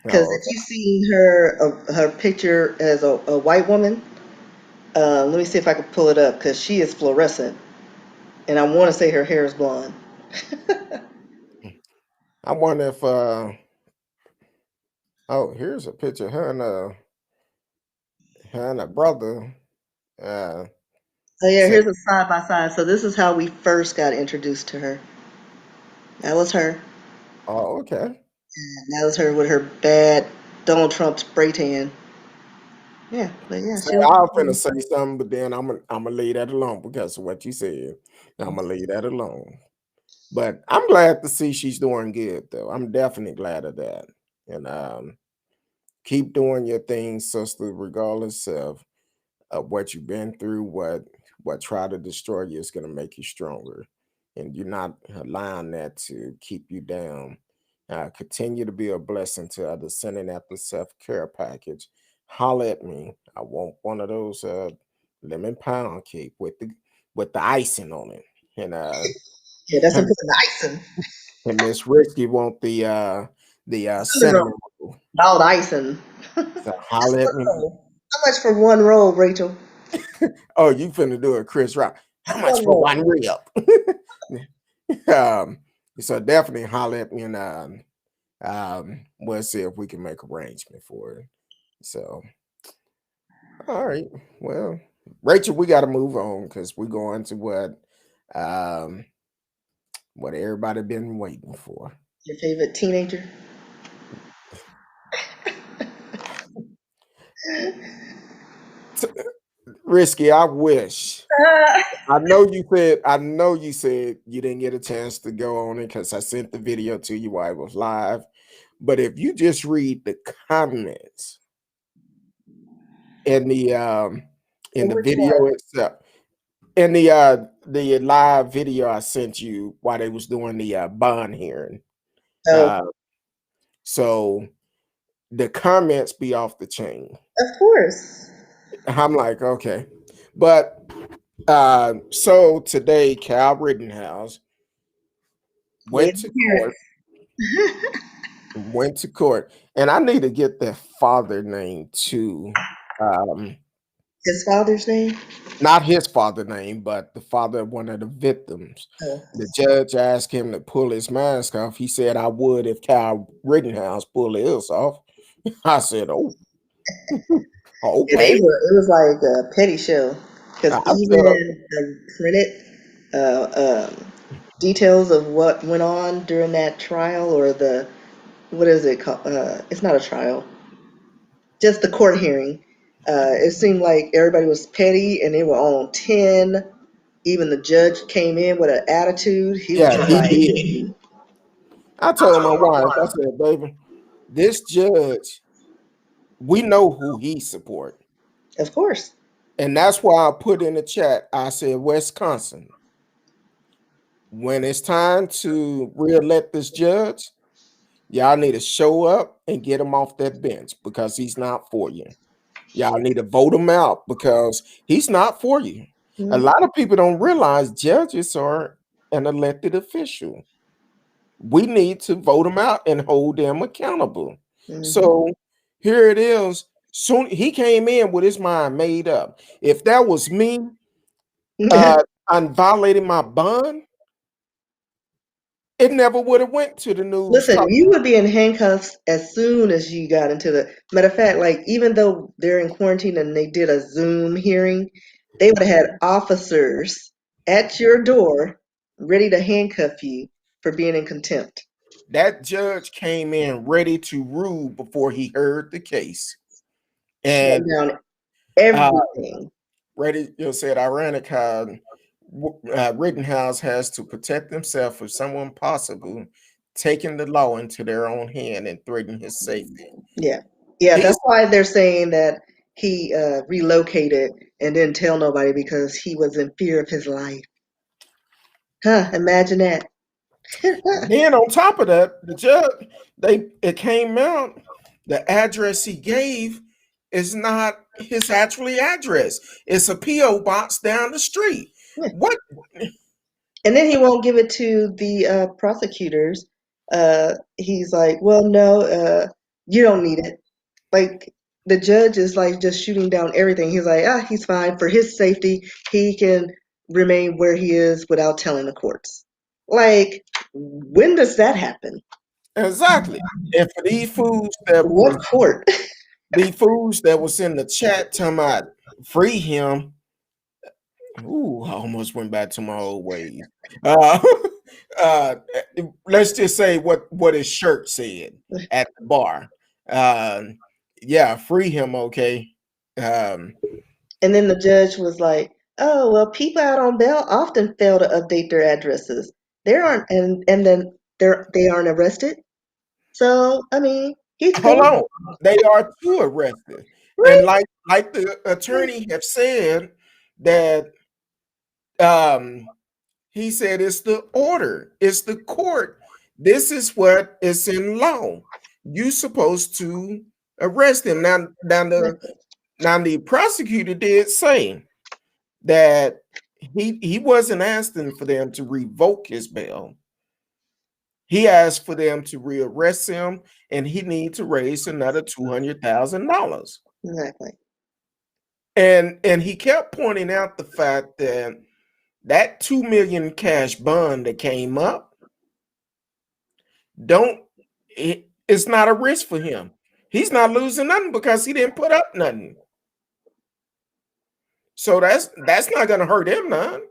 Because Oh, if okay. you've seen her picture as a white woman, let me see if I can pull it up because she is fluorescent, and I want to say her hair is blonde. I wonder if oh, here's a picture of her and her brother. Uh Oh yeah, said, here's a side by side. So this is how we first got introduced to her. That was her. oh, okay. That was her with her bad Donald Trump spray tan. Yeah, but yeah, See, she looks I was finna good. say something, but then I'm gonna leave that alone because of what you said. I'm gonna leave that alone. But I'm glad to see she's doing good, though. I'm definitely glad of that. And Keep doing your thing, sister, regardless of what you've been through. What try to destroy you is going to make you stronger, and you're not allowing that to keep you down. Continue to be a blessing to others. Sending out the self-care package. Holler at me. I want one of those lemon pound cake with the icing on it. And Yeah, that's a put icing. and Miss Risky want the cinnamon roll. All the icing. So holler at me. How much for one roll, Rachel? Oh, you finna do it, Chris Rock. How Just much one for roll. one rib? um, so definitely holler at me, and we'll see if we can make arrangement for it. So, all right. Well, Rachel, we got to move on because we're going to what everybody been waiting for. Your favorite teenager? Risky, I wish. I know you said you didn't get a chance to go on it because I sent the video to you while it was live. But if you just read the comments in the Which video one? itself, in the live video I sent you while they was doing the bond hearing. Oh, Uh, so the comments be off the chain. of course. I'm like, okay. But so today Cal Rittenhouse Yeah. went to court, and I need to get their father name too. Um, His father's name? Not his father name, but the father of one of the victims. Oh. The judge asked him to pull his mask off. He said, I would if Kyle Rittenhouse pulled his off. I said, oh, Yeah, okay. it was like a petty show. Because I felt even the printed details of what went on during that trial, or what is it called? It's not a trial, just the court hearing. It seemed like everybody was petty and they were on 10. Even the judge came in with an attitude. He was yeah, just he like, did. I told my wife, I said, baby, this judge, we know who he support. of course. And that's why I put in the chat, I said, Wisconsin, when it's time to re-elect this judge, y'all need to show up and get him off that bench because he's not for you. Y'all need to vote him out because he's not for you. A Mhm. lot of people don't realize judges are an elected official. We need to vote them out and hold them accountable. Mhm. So here it is. Soon he came in with his mind made up. If that was me, I'm violating my bond, it never would have went to the news. Listen, you would be in handcuffs as soon as you got into the matter of fact, like even though they're in quarantine and they did a Zoom hearing, they would have had officers at your door ready to handcuff you for being in contempt. That judge came in ready to rule before he heard the case. Shut And down uh, everything. ready, you said ironic how Rittenhouse has to protect himself from someone possible taking the law into their own hand and threatening his safety. Yeah. Yeah, He's that's why they're saying that he relocated and didn't tell nobody because he was in fear of his life. Huh, imagine that. then on top of that, the judge, it came out the address he gave is not his actually address. It's a P.O. box down the street. What? And then he won't give it to the prosecutors. He's like, well, no, you don't need it. Like, the judge is like just shooting down everything. He's like, he's fine. For his safety, he can remain where he is without telling the courts. Like, when does that happen? Exactly. And for What court? these fools that was in the chat talking about free him. Ooh, I almost went back to my old ways. Uh, uh, let's just say what his shirt said at the bar. Yeah, free him, okay. Um, And then the judge was like, "Oh, well, people out on bail often fail to update their addresses. They aren't, and then they aren't arrested. So, I mean, He's Hold going on. They are too arrested. And right. like the attorney have said that he said it's the order, it's the court. This is what is in law. You supposed to arrest him. Now the prosecutor did say that he wasn't asking for them to revoke his bail. He asked for them to rearrest him, and he need to raise another $200,000. Exactly. And he kept pointing out the fact that that 2 million cash bond that came up it's not a risk for him. He's not losing nothing because he didn't put up nothing. So that's not going to hurt him none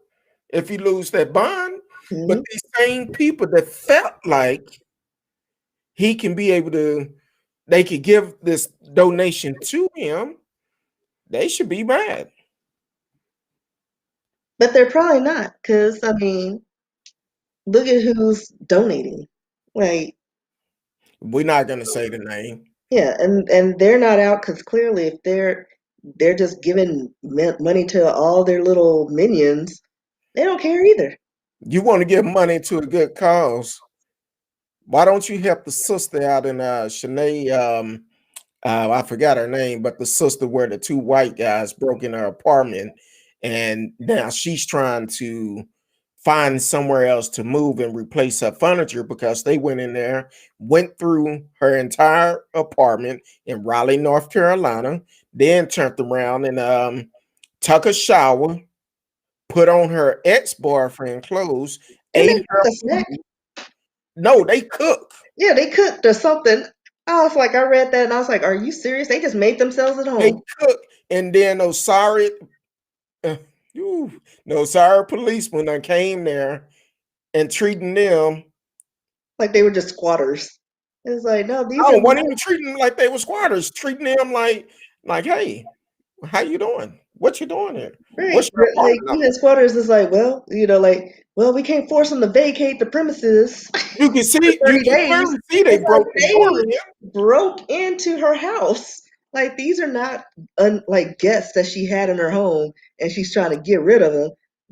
if he lose that bond. But these same people that felt like he can be able to, they could give this donation to him, they should be mad. But they're probably not, because I mean, look at who's donating. Like, We're not going to say the name. yeah, and they're not out because clearly, if they're just giving money to all their little minions, they don't care either. You want to give money to a good cause. Why don't you help the sister out in Shanae? I forgot her name, but the sister where the two white guys broke in her apartment, and now she's trying to find somewhere else to move and replace her furniture because they went in there, went through her entire apartment in Raleigh, North Carolina, then turned around and took a shower, put on her ex-boyfriend clothes, And they ate her cook a snack. food. No, they cook. Yeah, they cooked or something. I was like, I read that and I was like, are you serious? They just made themselves at They home. cook, and then those sorry no sorry policemen that came there and treating them. Like they were just squatters. It's like, no, these I are don't want not even treating them like they were squatters, treating them like, hey, how you doing? What you doing here? right. What's your Like apartment number? even squatters is like, well, well, we can't force them to vacate the premises You can for see, you 30 can days. clearly see they It's like broke the door they in. broke into her house. Like these are not like guests that she had in her home and she's trying to get rid of them.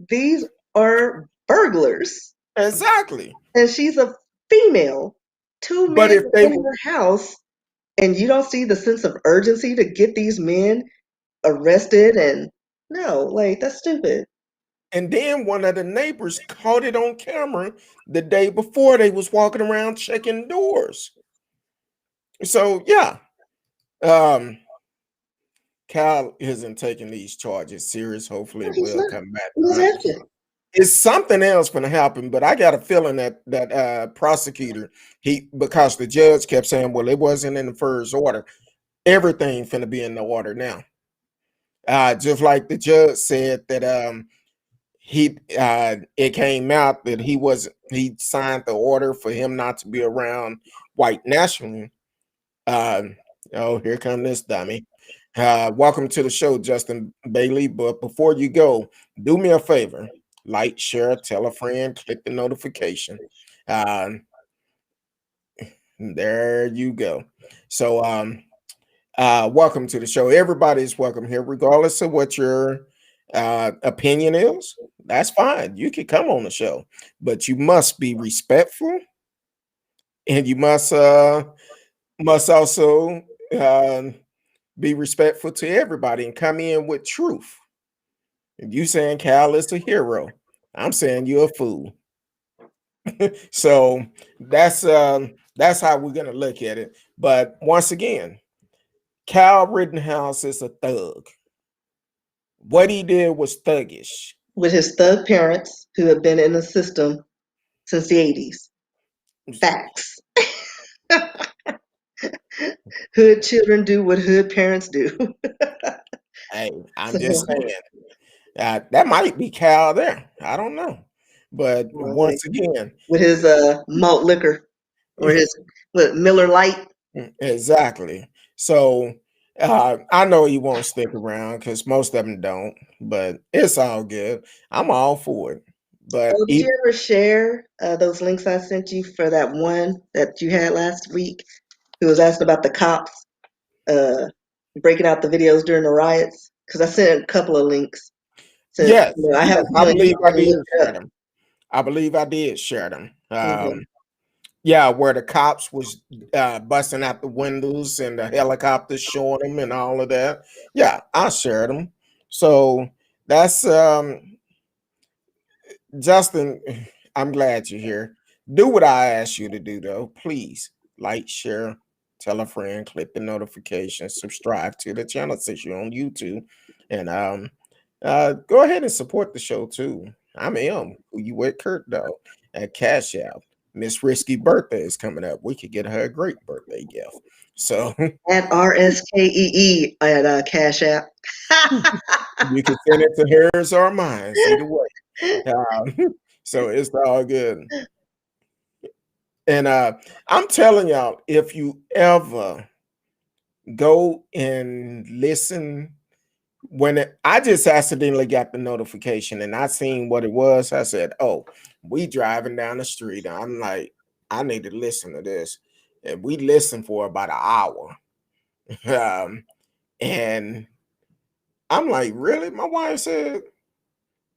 These are burglars. Exactly. And she's a female. Two But men if they in were, her house, and you don't see the sense of urgency to get these men arrested. And no, like that's stupid. and then one of the neighbors caught it on camera the day before they was walking around checking doors. So yeah, um, Cal isn't taking these charges serious. Hopefully, No, it he's will not. come back He doesn't on. have to. It's something else going to happen, but I got a feeling that prosecutor, because the judge kept saying, "Well, it wasn't in the first order." Everything finna be in the order now. Just like the judge said that it came out that he signed the order for him not to be around white nationalists. Oh, here come this dummy. Welcome to the show, Justin Bailey. But before you go, do me a favor. Like, share, tell a friend, click the notification. Uh, there you go. So welcome to the show. Everybody's welcome here, regardless of what your opinion is. That's fine. You can come on the show, but you must be respectful, and you must also be respectful to everybody and come in with truth. If you saying Cal is a hero, I'm saying you're a fool. So that's how we're gonna look at it. But once again, Cal Rittenhouse is a thug. What he did was thuggish. With his thug parents who have been in the system since the 80s. Facts. Hood children do what hood parents do. Hey, I'm So, just saying that might be Cal there. I don't know, but like, once again, with his malt liquor or his Miller Lite. exactly. So I know he won't stick around because most of them don't, but it's all good. I'm all for it. But Oh, did you ever share those links I sent you for that one that you had last week? who was asking about the cops breaking out the videos during the riots? Because I sent a couple of links. Since Yes, I have yes, a I feeling you believe I already did looked it share up. them. I believe I did share them. Mhm. Yeah, where the cops was busting out the windows and the helicopters showing them and all of that. Yeah, I shared them. So that's Justin. I'm glad you're here. Do what I asked you to do, though. Please like, share, tell a friend, click the notifications, subscribe to the channel since you're on YouTube, and go ahead and support the show too. I'm M, who you with Kurt though, at Cash App. Miss Risky birthday is coming up. We could get her a great birthday gift. So At RSKEE at Cash App. you can send it to hers or mine, either way. So it's all good. And I'm telling y'all, if you ever go and listen, I just accidentally got the notification and I seen what it was, I said, "Oh, we driving down the street." I'm like, I need to listen to this, and we listened for about an hour. And I'm like, really? My wife said,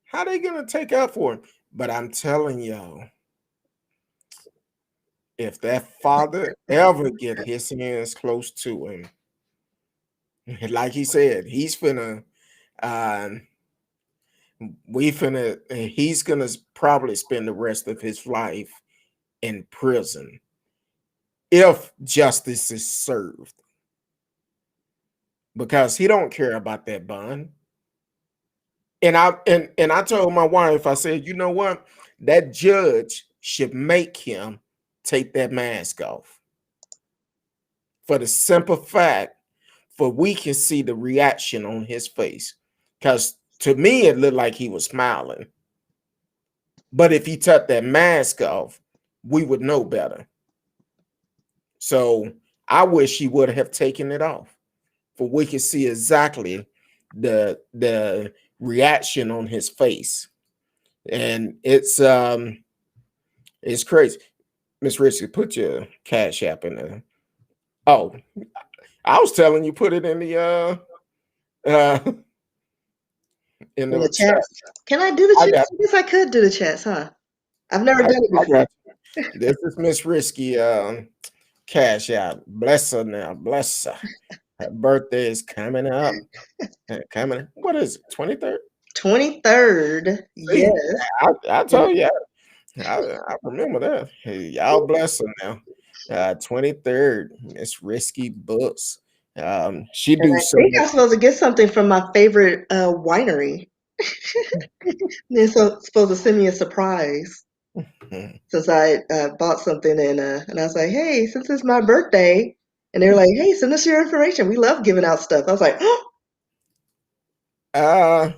"How they gonna take up for him?" But I'm telling y'all, if that father ever get his hands close to him, like he said, he's finna um he's gonna probably spend the rest of his life in prison if justice is served, because he don't care about that bond. And I told my wife, I said, you know what, that judge should make him take that mask off, for the simple fact, for we can see the reaction on his face, because to me it looked like he was smiling. But if he took that mask off, we would know better. So I wish he would have taken it off, for we could see exactly the reaction on his face. And it's crazy. Miss Richie, put your Cash App in there. Oh, I was telling you, put it in the uh in In the the chat. chats. Can I do the I got chats? I guess I could do the chats, huh? I've never done it I before. got you. This is Miss Risky Cash App. Bless her now. Bless her. Her birthday is coming up. Coming. What is it? 23rd? 23rd. See, Yes. I told you. I remember that. Hey, y'all bless her now. 23rd, Miss Risky Books. She And do I so think much. I'm supposed to get something from my favorite winery. They're supposed to send me a surprise since I bought something and I was like, hey, since it's my birthday, and they're like, hey, send us your information. We love giving out stuff. I was like, oh, Uh,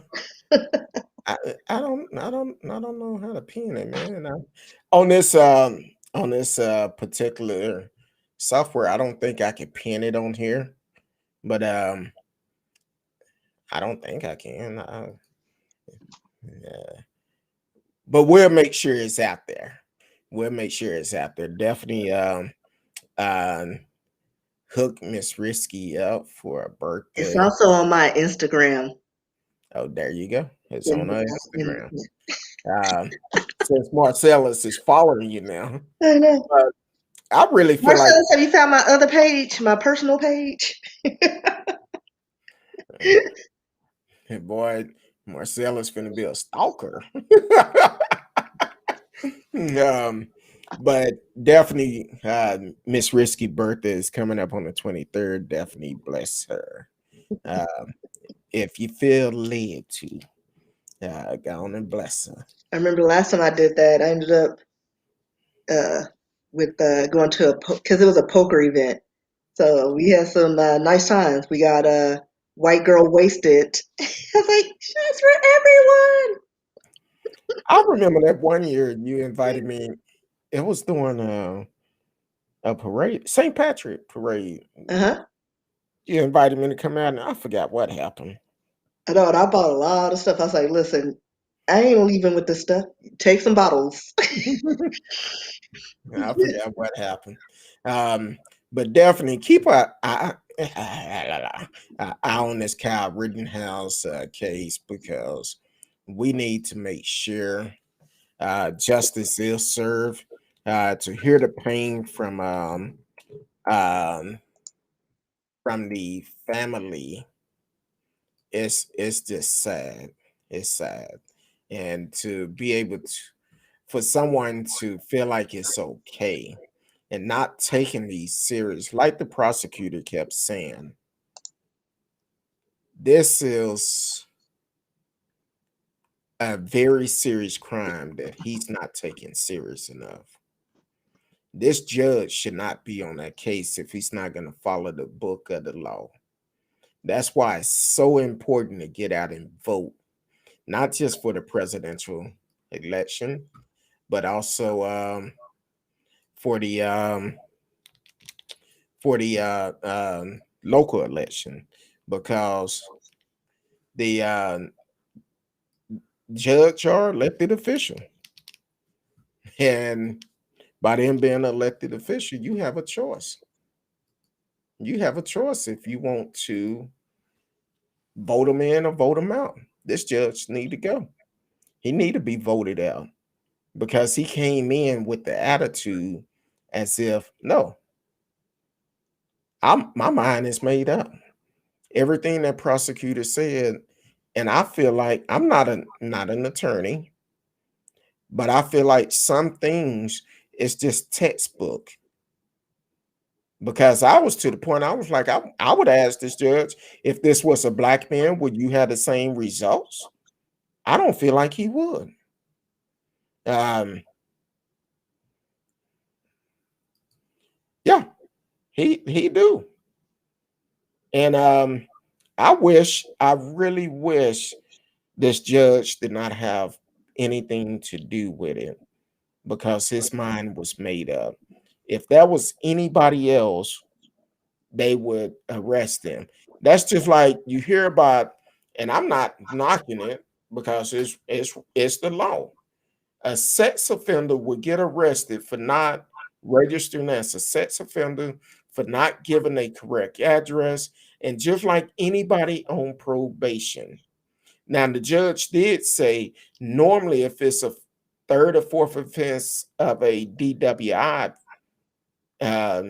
I don't know how to pin it, man. On this particular software, I don't think I can pin it on here, but I don't think I can. Yeah. But we'll make sure it's out there. We'll make sure it's out there. Definitely um hook Miss Risky up for a it's birthday. also on my Instagram. Oh, there you go. It's on And, our and Instagram. Since Marcellus is following you now, I know. but I really feel like, Marcellus, have you found my other page, my personal page? boy, Marcellus finna be a stalker. um, but definitely, Miss Risky birthday is coming up on the 23rd. Definitely bless her. Um, if you feel led to, go on and bless her. I remember last time I did that, I ended up uh, with going to because it was a poker event. So we had some nice times. We got a white girl wasted. I was like, shots for everyone. I remember that one year you invited me. It was during a parade, St. Patrick parade. Uh-huh. You invited me to come out, and I forgot what happened. I know, and I bought a lot of stuff. I was like, listen, I ain't leaving with this stuff. Take some bottles. I forgot what happened. Um, but definitely keep an eye on this Kyle Rittenhouse case, because we need to make sure justice is served. To hear the pain um, the family, it's just sad. It's sad, and to be able to, for someone to feel like it's okay and not taking these serious, like the prosecutor kept saying, this is a very serious crime that he's not taking serious enough. This judge should not be on that case if he's not going to follow the book of the law. That's why it's so important to get out and vote, not just for the presidential election, but also for the local election, because the judge are elected official, and by them being an elected official, you have a choice. You have a choice if you want to vote them in or vote them out. This judge need to go. He need to be voted out, because he came in with the attitude as if, no, my mind is made up. Everything that prosecutor said, and I feel like I'm not an attorney, but I feel like some things it's just textbook. Because I was to the point, I was like, I would ask this judge, if this was a black man, would you have the same results? I don't feel like he would. Yeah, he do. And I really wish this judge did not have anything to do with it, because his mind was made up. If that was anybody else, they would arrest him. That's just like you hear about, and I'm not knocking it, because it's the law. A sex offender would get arrested for not registering as a sex offender, for not giving a correct address, and just like anybody on probation. Now, the judge did say normally if it's a third or fourth offense of a DWI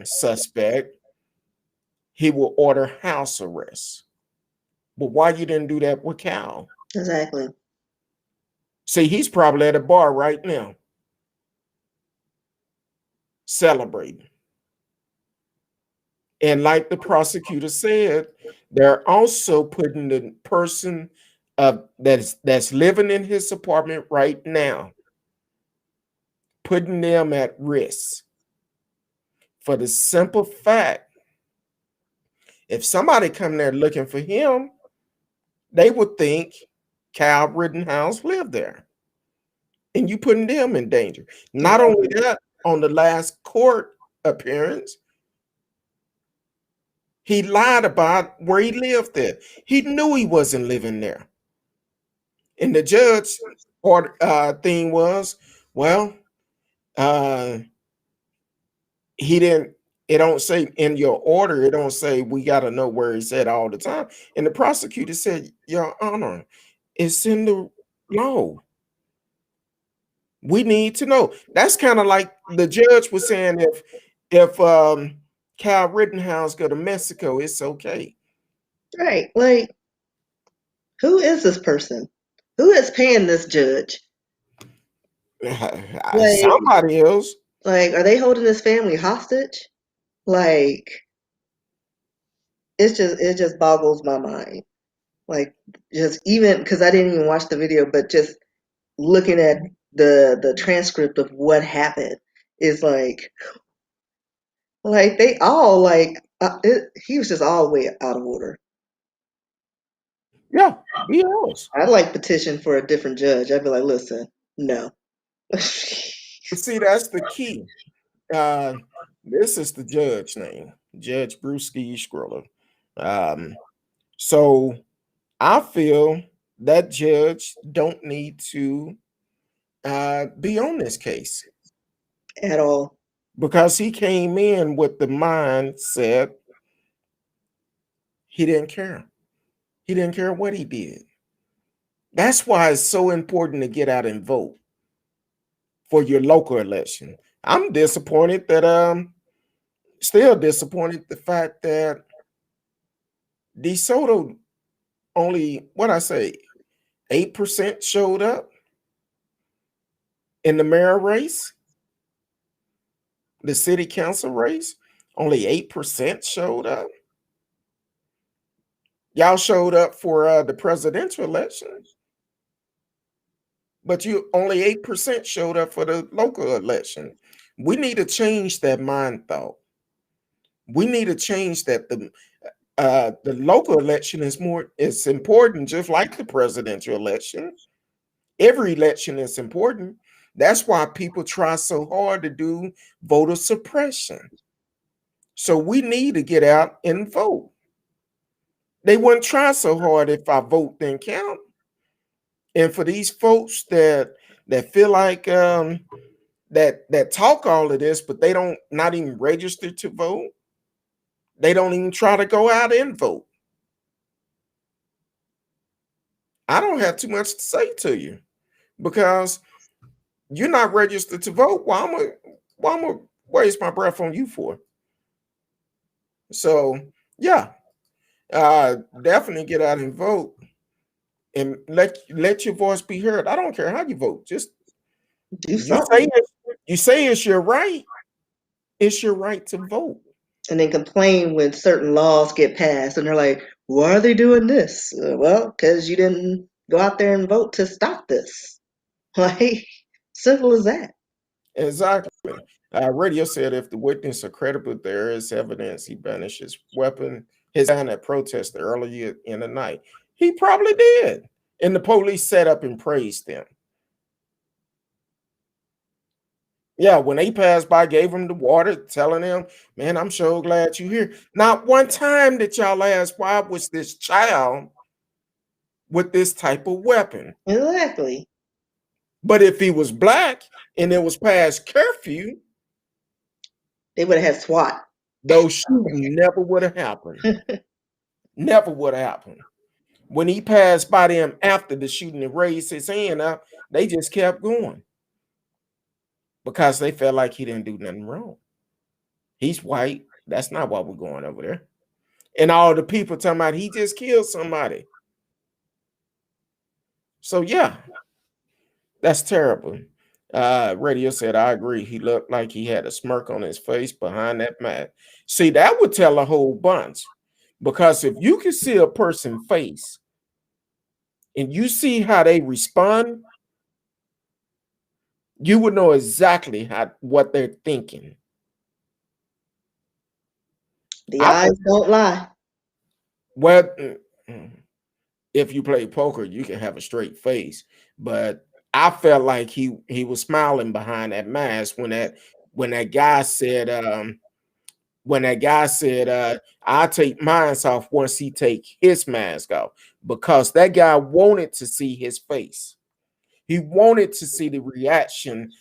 suspect, he will order house arrest. But why you didn't do that with Cal? Exactly. See, he's probably at a bar right now celebrating. And like the prosecutor said, they're also putting the person that's living in his apartment right now, putting them at risk, for the simple fact, if somebody come there looking for him, they would think Cal Rittenhouse lived there, and you putting them in danger. Not only that, on the last court appearance, he lied about where he lived at. He knew he wasn't living there. And the judge thing was, well, he didn't, it don't say in your order, it don't say we got to know where he's at all the time. And the prosecutor said, Your Honor, it's in the law. We need to know. That's kind of like the judge was saying, if Cal Rittenhouse go to Mexico, it's okay. Right. Like, who is this person? Who is paying this judge? Like, Somebody else. like, are they holding this family hostage? Like, it just boggles my mind. Like, just even because I didn't even watch the video, but just looking at the transcript of what happened is like they all he was just all way out of order. Yeah, he was. I'd like petition for a different judge. I'd be like, listen, no. See, that's the key. This is the judge name, Judge Brewski Scroller. So I feel that judge don't need to be on this case At all. because he came in with the mindset he didn't care. He didn't care what he did. That's why it's so important to get out and vote for your local election. I'm disappointed that still disappointed the fact that DeSoto only, what I say, 8% showed up in the mayor race, the city council race. Only 8% showed up. Y'all showed up for the presidential election, but you only 8% showed up for the local election. We need to change that mind thought. We need to change that the local election is important, just like the presidential election. Every election is important. That's why people try so hard to do voter suppression. So we need to get out and vote. They wouldn't try so hard if our vote didn't count. And for these folks that feel like that talk all of this, but they don't not even register to vote, they don't even try to go out and vote. I don't have too much to say to you because you're not registered to vote. Why I'm gonna waste my breath on you for? So yeah, definitely get out and vote and let your voice be heard. I don't care how you vote. Just Do you something. say it's your right. It's your right to vote. And then complain when certain laws get passed and they're like, why are they doing this? Well, because you didn't go out there and vote to stop this. Like, simple as that. Exactly. Radio said if the witness are credible, there is evidence he banished his weapon, his gun at protest earlier in the night. He probably did. And the police set up and praised them. Yeah, when they passed by, gave him the water, telling him, man, I'm so glad you're here. Not one time did y'all ask, why was this child with this type of weapon? Exactly. But if he was black and it was past curfew, They would have had SWAT. those shooting never would have happened. Never would have happened. When he passed by them after the shooting and raised his hand up, they just kept going because they felt like he didn't do nothing wrong. He's white. That's not why we're going over there. And all the people talking about he just killed somebody. So yeah, that's terrible. Radio said, I agree. He looked like he had a smirk on his face behind that mask. See, that would tell a whole bunch. Because if you can see a person's face and you see how they respond, you would know exactly what they're thinking. The eyes don't lie. Well, if you play poker, you can have a straight face, but I felt like he was smiling behind that mask when that guy said I'll take mine off once he take his mask off, because that guy wanted to see his face. He wanted to see the reaction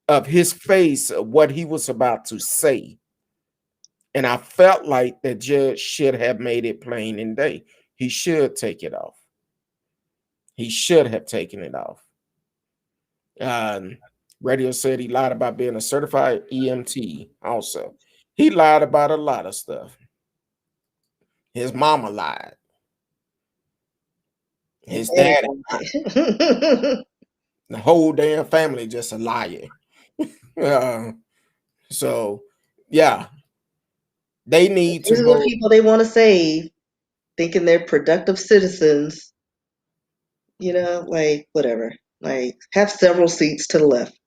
of his face of what he was about to say. And I felt like the judge should have made it plain and day. He should take it off. He should have taken it off. Radio said he lied about being a certified EMT also. He lied about a lot of stuff. His mama lied. His dad, the whole damn family just a liar. So, yeah, they need to These are the vote. people they want to save, thinking they're productive citizens. Like whatever. Like have several seats to the left.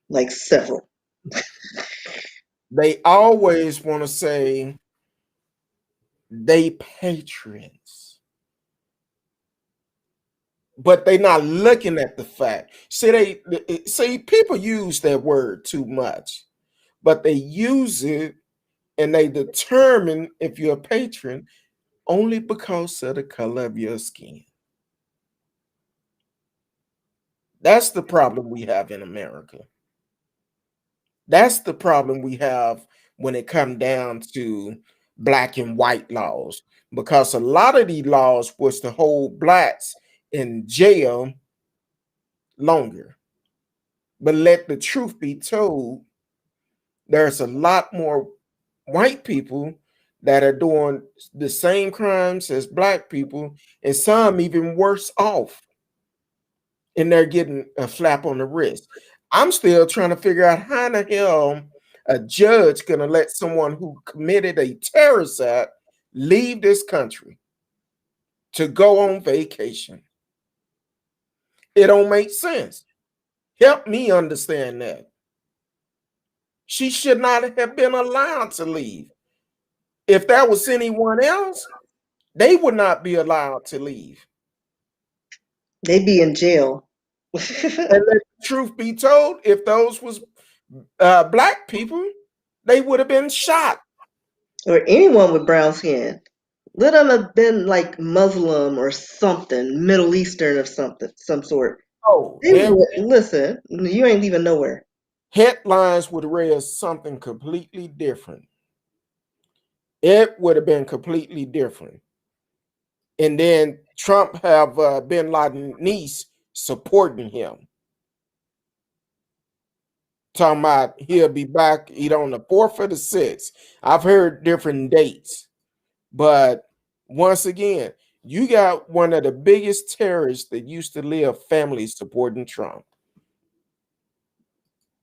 Like several. They always want to say they patriots, but they're not looking at the fact. See, people use that word too much, but they use it and they determine if you're a patron only because of the color of your skin. That's the problem we have in America. That's the problem we have when it comes down to black and white laws, because a lot of these laws was to hold blacks in jail longer. But let the truth be told, there's a lot more white people that are doing the same crimes as black people, and some even worse off, and they're getting a slap on the wrist. I'm still trying to figure out how in the hell a judge gonna let someone who committed a terrorist act leave this country to go on vacation. It don't make sense. Help me understand that. She should not have been allowed to leave. If that was anyone else, they would not be allowed to leave. They be in jail. And let the truth be told, if those was black people, they would have been shot. Or anyone with brown skin. Let them have been like Muslim or something, Middle Eastern or something, some sort. Oh, They would listen. You ain't leaving nowhere. headlines would raise something completely different. It would have been completely different. And then Trump have Bin Laden niece supporting him, talking about he'll be back either on the 4th or the 6th. I've heard different dates, but once again, you got one of the biggest terrorists that used to live family supporting Trump,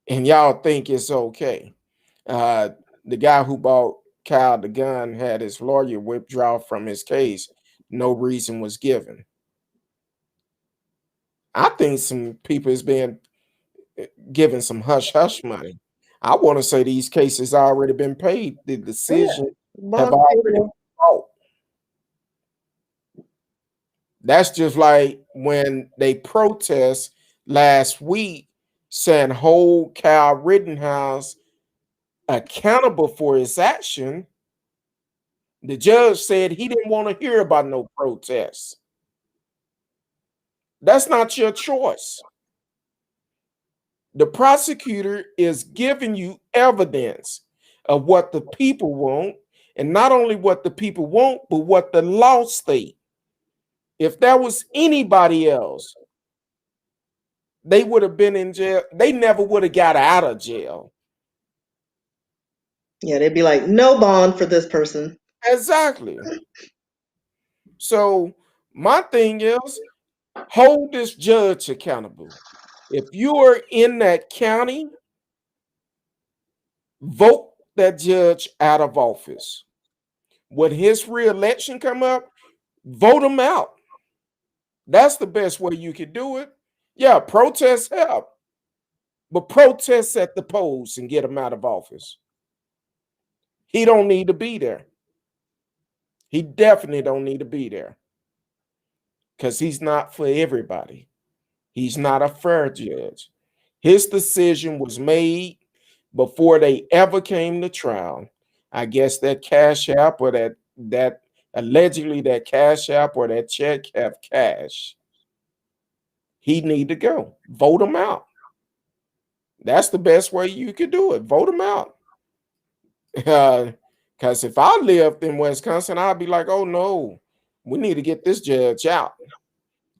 and y'all think it's okay. The guy who bought Kyle the gun had his lawyer withdraw from his case. No reason was given. I think some people is being given some hush hush money. I want to say these cases already been paid. The decision have Bond already paper. been bought. That's just like when they protest last week saying hold Kyle Rittenhouse accountable for his action. The judge said he didn't want to hear about no protests. That's not your choice. The prosecutor is giving you evidence of what the people want, and not only what the people want, but what the law states. If that was anybody else, they would have been in jail. They never would have got out of jail. Yeah, they'd be like, no bond for this person. Exactly. So my thing is, hold this judge accountable. If you are in that county, vote that judge out of office. When his reelection come up, vote him out. That's the best way you could do it. Yeah, protest help, but protest at the polls and get him out of office. He don't need to be there. He definitely don't need to be there, because he's not for everybody. He's not a fair judge. His decision was made before they ever came to trial. I guess that cash app or that allegedly that cash app or that check have cash. He need to go. Vote him out. That's the best way you could do it. Vote him out. Because if I lived in Wisconsin, I'd be like, oh no, we need to get this judge out.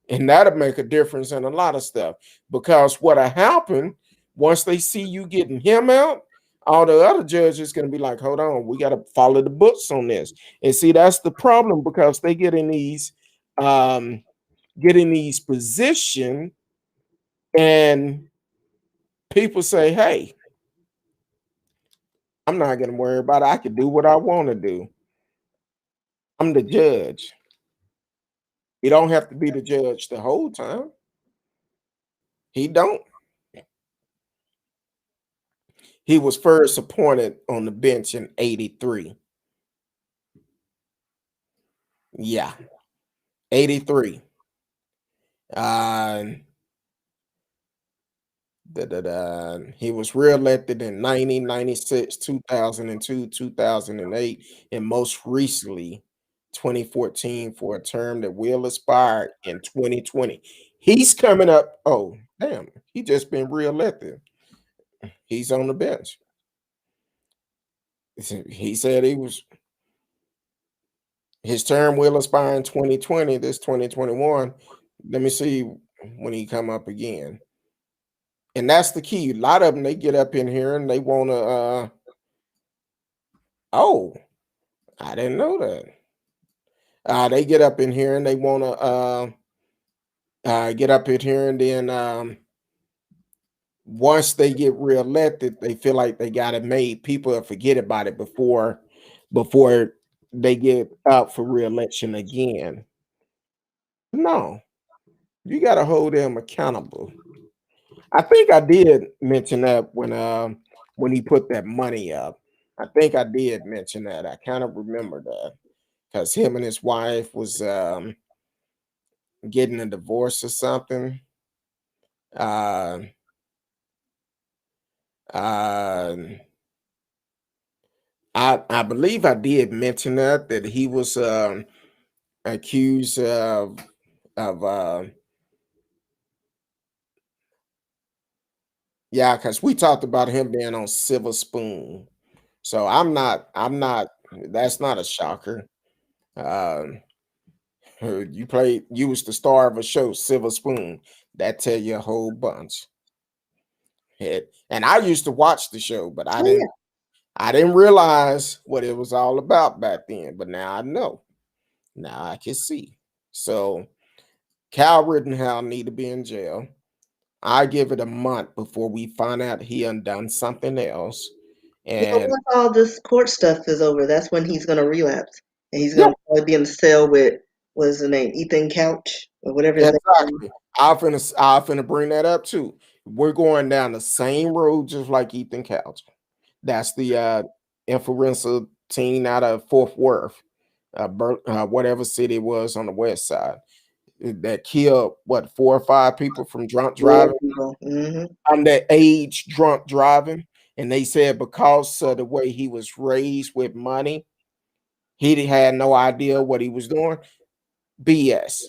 And that'll make a difference in a lot of stuff. Because what'll happen once they see you getting him out, all the other judges going to be like, hold on, we got to follow the books on this. And see, that's the problem, because they get in these position, and people say, hey, I'm not going to worry about it. I can do what I want to do. I'm the judge. You don't have to be the judge the whole time. He don't. He was first appointed on the bench in 83. Yeah, 83. Uh, He was reelected in 1996, 2002, 2008, and most recently 2014 for a term that will expire in 2020. He's coming up. Oh, damn. He just been reelected. He's on the bench. He said his term will expire in 2020, this 2021. Let me see when he come up again. And that's the key. A lot of them, they get up in here and they want to, oh, I didn't know that. They get up in here and they want to get up in here, and then once they get reelected, they feel like they got it made. People will forget about it before they get up for reelection again. No, you got to hold them accountable. I think I did mention that when he put that money up. I think I did mention that. I kind of remember that because him and his wife was getting a divorce or something. Uh, uh, I believe I did mention that he was accused of yeah, because we talked about him being on Silver Spoon. So I'm not that's not a shocker. Um you was the star of a show, Silver Spoon. That tell you a whole bunch. And I used to watch the show, but Oh, yeah. I didn't realize what it was all about back then. But now I know. Now I can see. So Cal Rittenhouse need to be in jail. I give it a month before we find out he undone something else. Yeah, And once all this court stuff is over, that's when he's gonna relapse, and he's yeah, gonna probably be in the cell with what's his name, Ethan Couch or whatever his name is. exactly. I finna bring that up too. We're going down the same road just like Ethan Couch. That's the influencer teen out of Fort Worth, whatever city it was on the west side, that killed what 4 or 5 people from drunk Yeah, driving. people. That age drunk driving, and they said because of the way he was raised with money, he had no idea what he was doing. BS.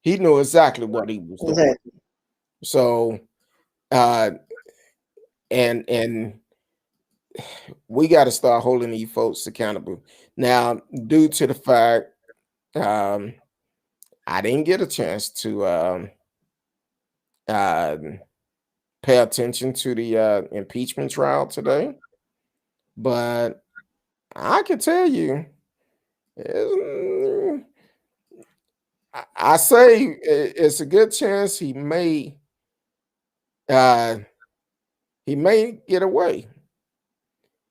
He knew exactly what he was doing. Exactly. So, uh, and we got to start holding these folks accountable. Now, due to the fact um, I didn't get a chance to uh, pay attention to the impeachment trial today, but I can tell you, mm, I say it's a good chance uh, he may get away.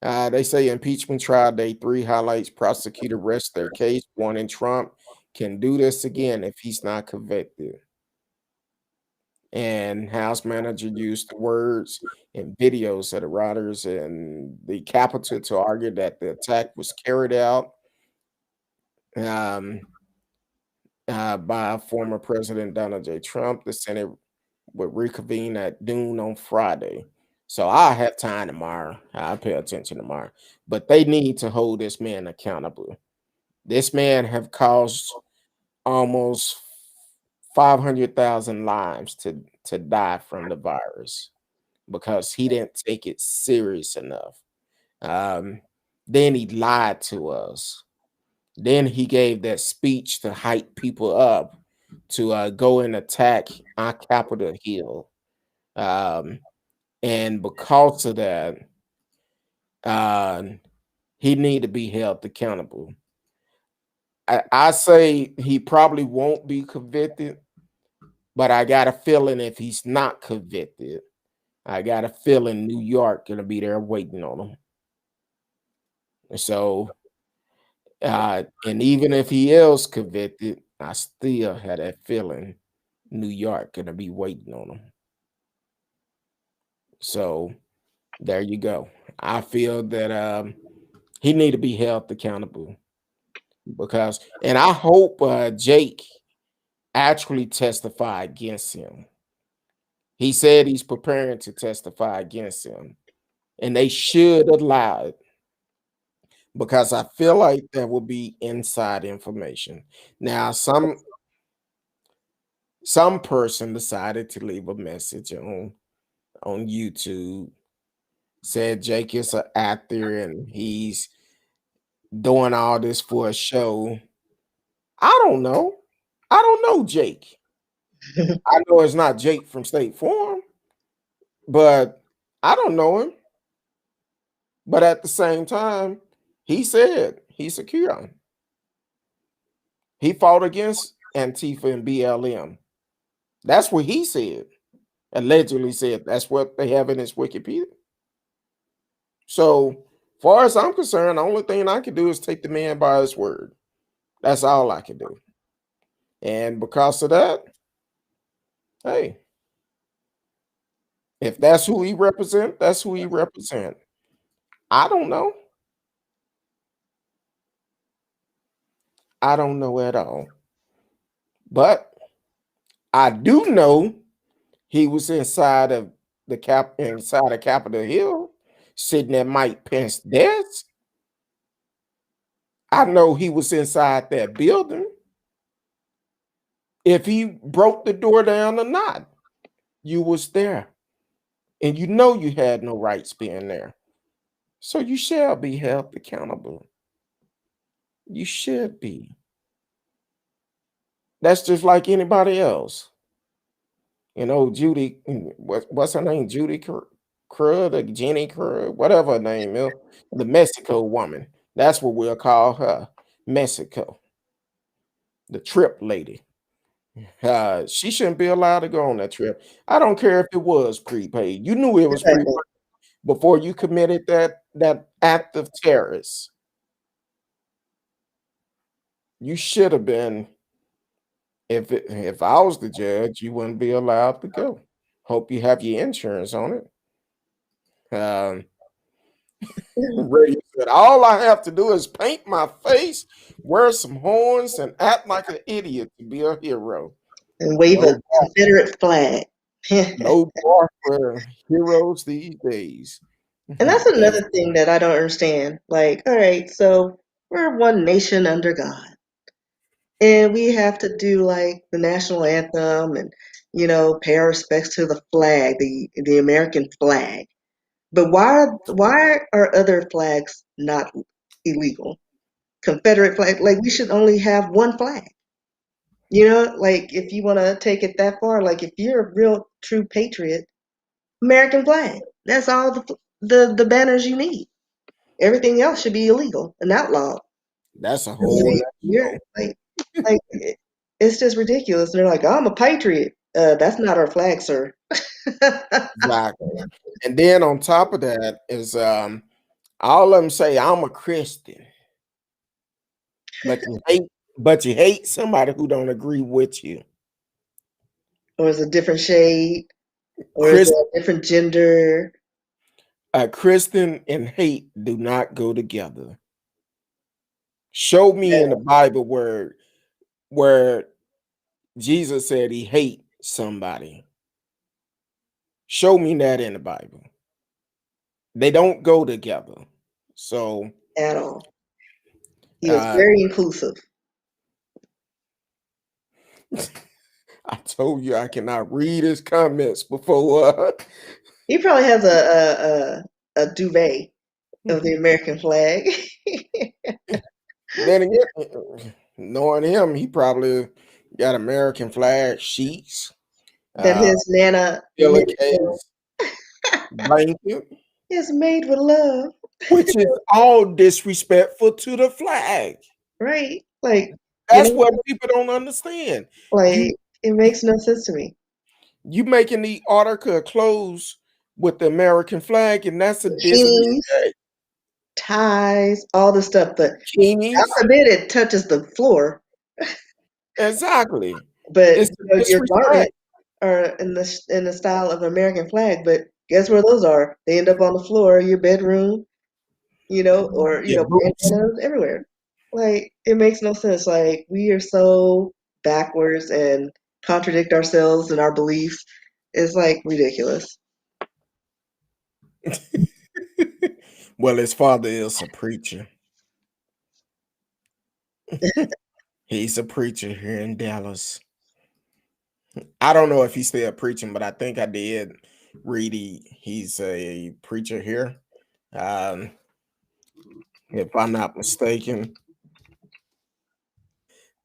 They say impeachment trial day 3 highlights prosecutor rests their case, warning Trump can do this again if he's not convicted. And House manager used the words and videos of the rioters in the Capitol to argue that the attack was carried out um, by former President Donald J. Trump. The Senate would reconvene at noon on Friday. So I have time tomorrow. I'll pay attention tomorrow. But they need to hold this man accountable. This man have caused almost 500,000 lives to die from the virus because he didn't take it serious enough. Um, then he lied to us. Then he gave that speech to hype people up to go and attack our Capitol Hill. Um, and because of that, uh, he need to be held accountable. I say he probably won't be convicted, but I got a feeling if he's not convicted, I got a feeling New York gonna be there waiting on him. So, and even if he is convicted, I still had that feeling New York gonna be waiting on him. So there you go. I feel that he need to be held accountable because, and I hope Jake actually testify against him. He said he's preparing to testify against him, and they should allow it because I feel like that will be inside information. Now, some person decided to leave a message on YouTube. Said Jake is an actor and he's doing all this for a show. I don't know. I don't know Jake. I know it's not Jake from State Farm, but I don't know him. But at the same time, he said he's secure. He fought against Antifa and BLM. That's what he said. Allegedly said. That's what they have in his Wikipedia. So, far as I'm concerned, the only thing I can do is take the man by his word. That's all I can do. And because of that, hey, if that's who he represent, that's who he represent. I don't know. I don't know at all. But I do know he was inside of Capitol Hill, sitting at Mike Pence's desk. I know he was inside that building. If he broke the door down or not, you was there. And you know you had no rights being there. So you shall be held accountable. You should be. That's just like anybody else. You know, Judy, what's her name? Judy Crud or Jenny Crud, whatever her name is, the Mexico woman. That's what we'll call her, Mexico, the trip lady. She shouldn't be allowed to go on that trip. I don't care if it was prepaid. You knew it was prepaid Exactly. before you committed that act of terrorist. You should have been. If I was the judge, you wouldn't be allowed to go. Hope you have your insurance on it. Radio said, all I have to do is paint my face, wear some horns, and act like an idiot to be a hero. And wave a Low, Confederate flag. And low bar for heroes these days. that's That's another thing that I don't understand. Like, all right, so we're one nation under God. And we have to do like the national anthem and, pay our respects to the flag, the American flag. But why are other flags not illegal? Confederate flag, like we should only have one flag. Like if you want to take it that far, like if you're a real true patriot, American flag. That's all the banners you need. Everything else should be illegal and outlawed. that's a whole Like, nother you're show. like it's just ridiculous. And they're like, I'm a patriot. That's not our flag, sir. Exactly. And then on top of that is all of them say I'm a Christian, but you hate somebody who don't agree with you. Or is it a different shade, or is Chris it a different gender? Christian and hate do not go together. Show me in the Bible where Jesus said he hate somebody. Show me that in the Bible. They don't go together. So At all. He was uh very inclusive. I told you I cannot read his comments before. He probably has a duvet of the American flag Then again, knowing him, he probably got American flag sheets, that uh, his nana knit for. pillowcase, blanket, It's made with love, which is all disrespectful to the flag. right? Like, you That's know, what people don't understand. You like it makes no sense to me. you making the article of clothes with the American flag, and that's a Bikinis, disrespect. ties, all the stuff, but God Bikinis, forbid it touches the floor. exactly. But It's a your garment disrespect. are in the style of American flag. But guess where those are? They end up on the floor, your bedroom, or Your boots. bandanas everywhere. Like it makes no sense. Like we are so backwards and contradict ourselves in our beliefs. It's like ridiculous. Well, his father is a preacher. He's a preacher here in Dallas. I don't know if he's still preaching, but I think I did Reedy. He's a preacher here. Um, if I'm not mistaken.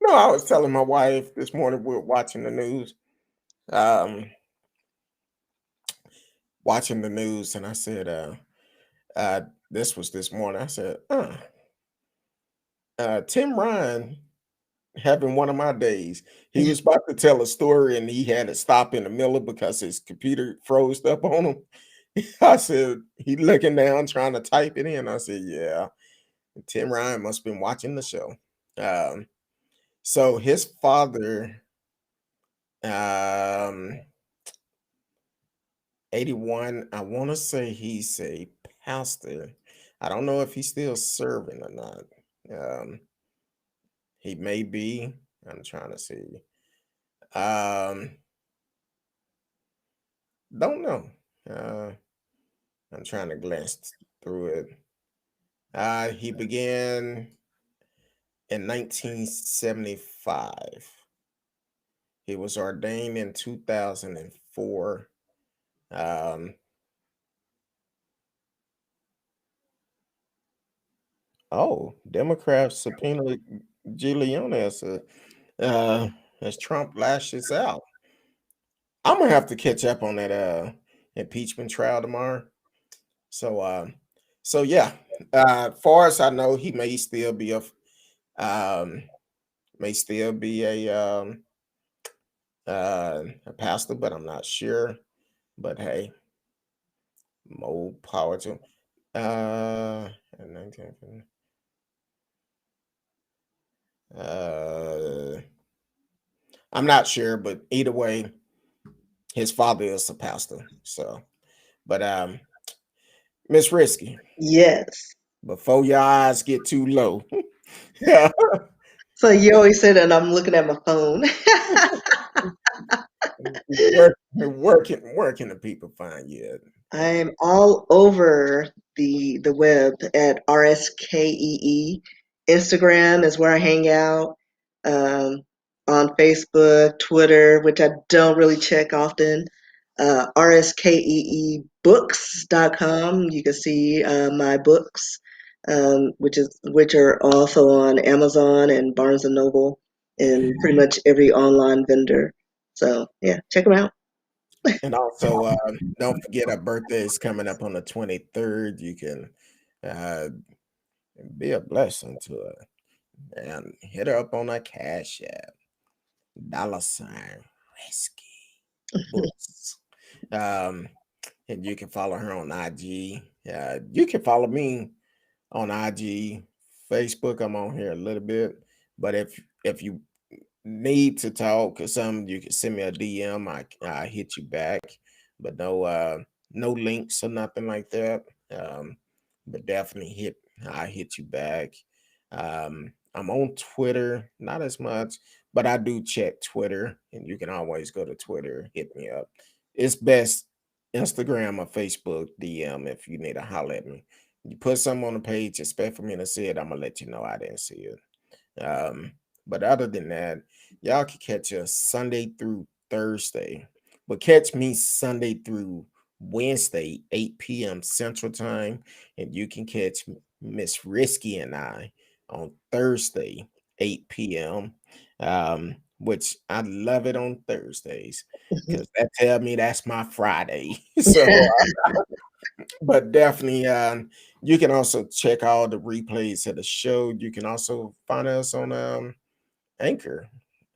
No, I was telling my wife this morning we were watching the news. Um, watching the news, and I said, this was this morning. I said, Tim Ryan having one of my days. He was about to tell a story and he had to stop in the middle because his computer froze up on him. I said, he looking down trying to type it in. I said, yeah, Tim Ryan must have been watching the show. So his father, um, 81, I want to say he's a pastor. I don't know if he's still serving or not. He may be. I'm trying to see. Don't know. I'm trying to glance through it. He began in 1975. He was ordained in 2004. Democrats subpoenaed Giuliani as Trump lashes out. I'm gonna have to catch up on that impeachment trial tomorrow. So yeah, far as I know, he um, may still be a pastor, but I'm not sure. But hey, more power to him. In 19, I'm not sure, but either way, his father is a pastor. So, but Miss Risky, Yes. before your eyes get too low, So you always say that and I'm looking at my phone. where can the people find you? I'm all over the web at RSKEE. Instagram is where I hang out. Um, on Facebook, Twitter, which I don't really check often. RSKEEbooks.com. You can see my books, which are also on Amazon and Barnes and Noble and pretty much every online vendor. So yeah, check them out. And also, don't forget our birthday is coming up on the 23rd. You can uh, be a blessing to her and hit her up on our Cash App, $Risky Books. Um, and you can follow her on IG. You can follow me on IG, Facebook. I'm on here a little bit, but if you need to talk or something, you can send me a DM. I hit you back, but no links or nothing like that. But definitely I hit you back. I'm on Twitter, not as much, but I do check Twitter, and you can always go to Twitter, hit me up. It's best Instagram or Facebook DM if you need to holler at me. You put something on the page, expect for me to see it, I'm gonna let you know I didn't see it. But other than that, y'all can catch us Sunday through Thursday, but catch me Sunday through Wednesday, 8 p.m. Central Time, and you can catch Miss Risky and I on Thursday, 8 p.m. Which I love it on Thursdays because that tell me that's my Friday. So but definitely, you can also check all the replays of the show. You can also find us on Anchor,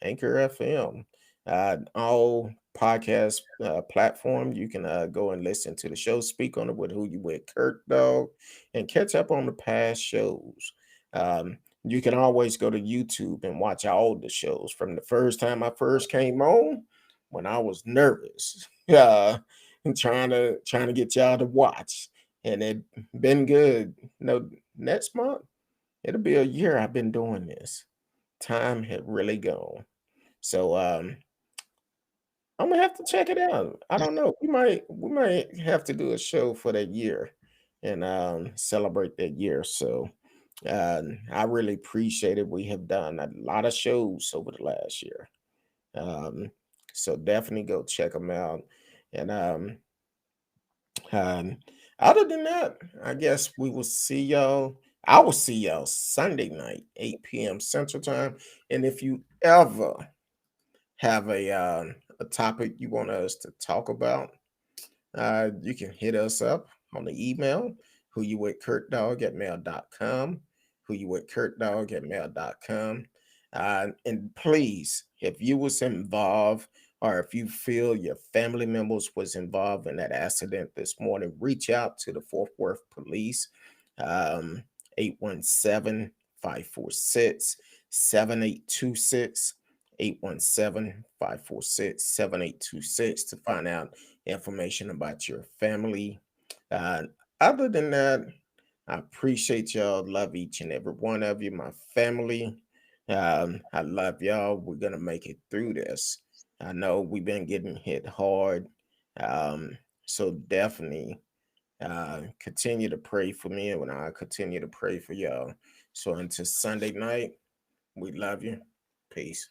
Anchor FM, all podcast platform. You can go and listen to the show, speak on it with who you with, Kurt Dog, and catch up on the past shows. You can always go to YouTube and watch all the shows from the first time I first came on when I was nervous. And trying to get y'all to watch. And it been good. No, next month, it'll be a year I've been doing this. Time had really gone. So I'm gonna have to check it out. I don't know. We might have to do a show for that year and celebrate that year. So I really appreciate it. We have done a lot of shows over the last year. Um, so definitely go check them out. And Um, Other than that, I guess we will see y'all. I will see y'all Sunday night, 8 p.m. Central Time. And if you ever have a topic you want us to talk about, you can hit us up on the email, who you with kurtdog at mail.com, who you with kurtdog at mail.com. And please, if you was involved or if you feel your family members was involved in that accident this morning, reach out to the Fort Worth Police, um, 817 to find out information about your family. Uh, Other than that, I appreciate y'all. Love each and every one of you, my family. I love y'all. We're gonna make it through this. I know we've been getting hit hard, so definitely continue to pray for me, and I continue to pray for y'all. So until Sunday night, we love you. Peace.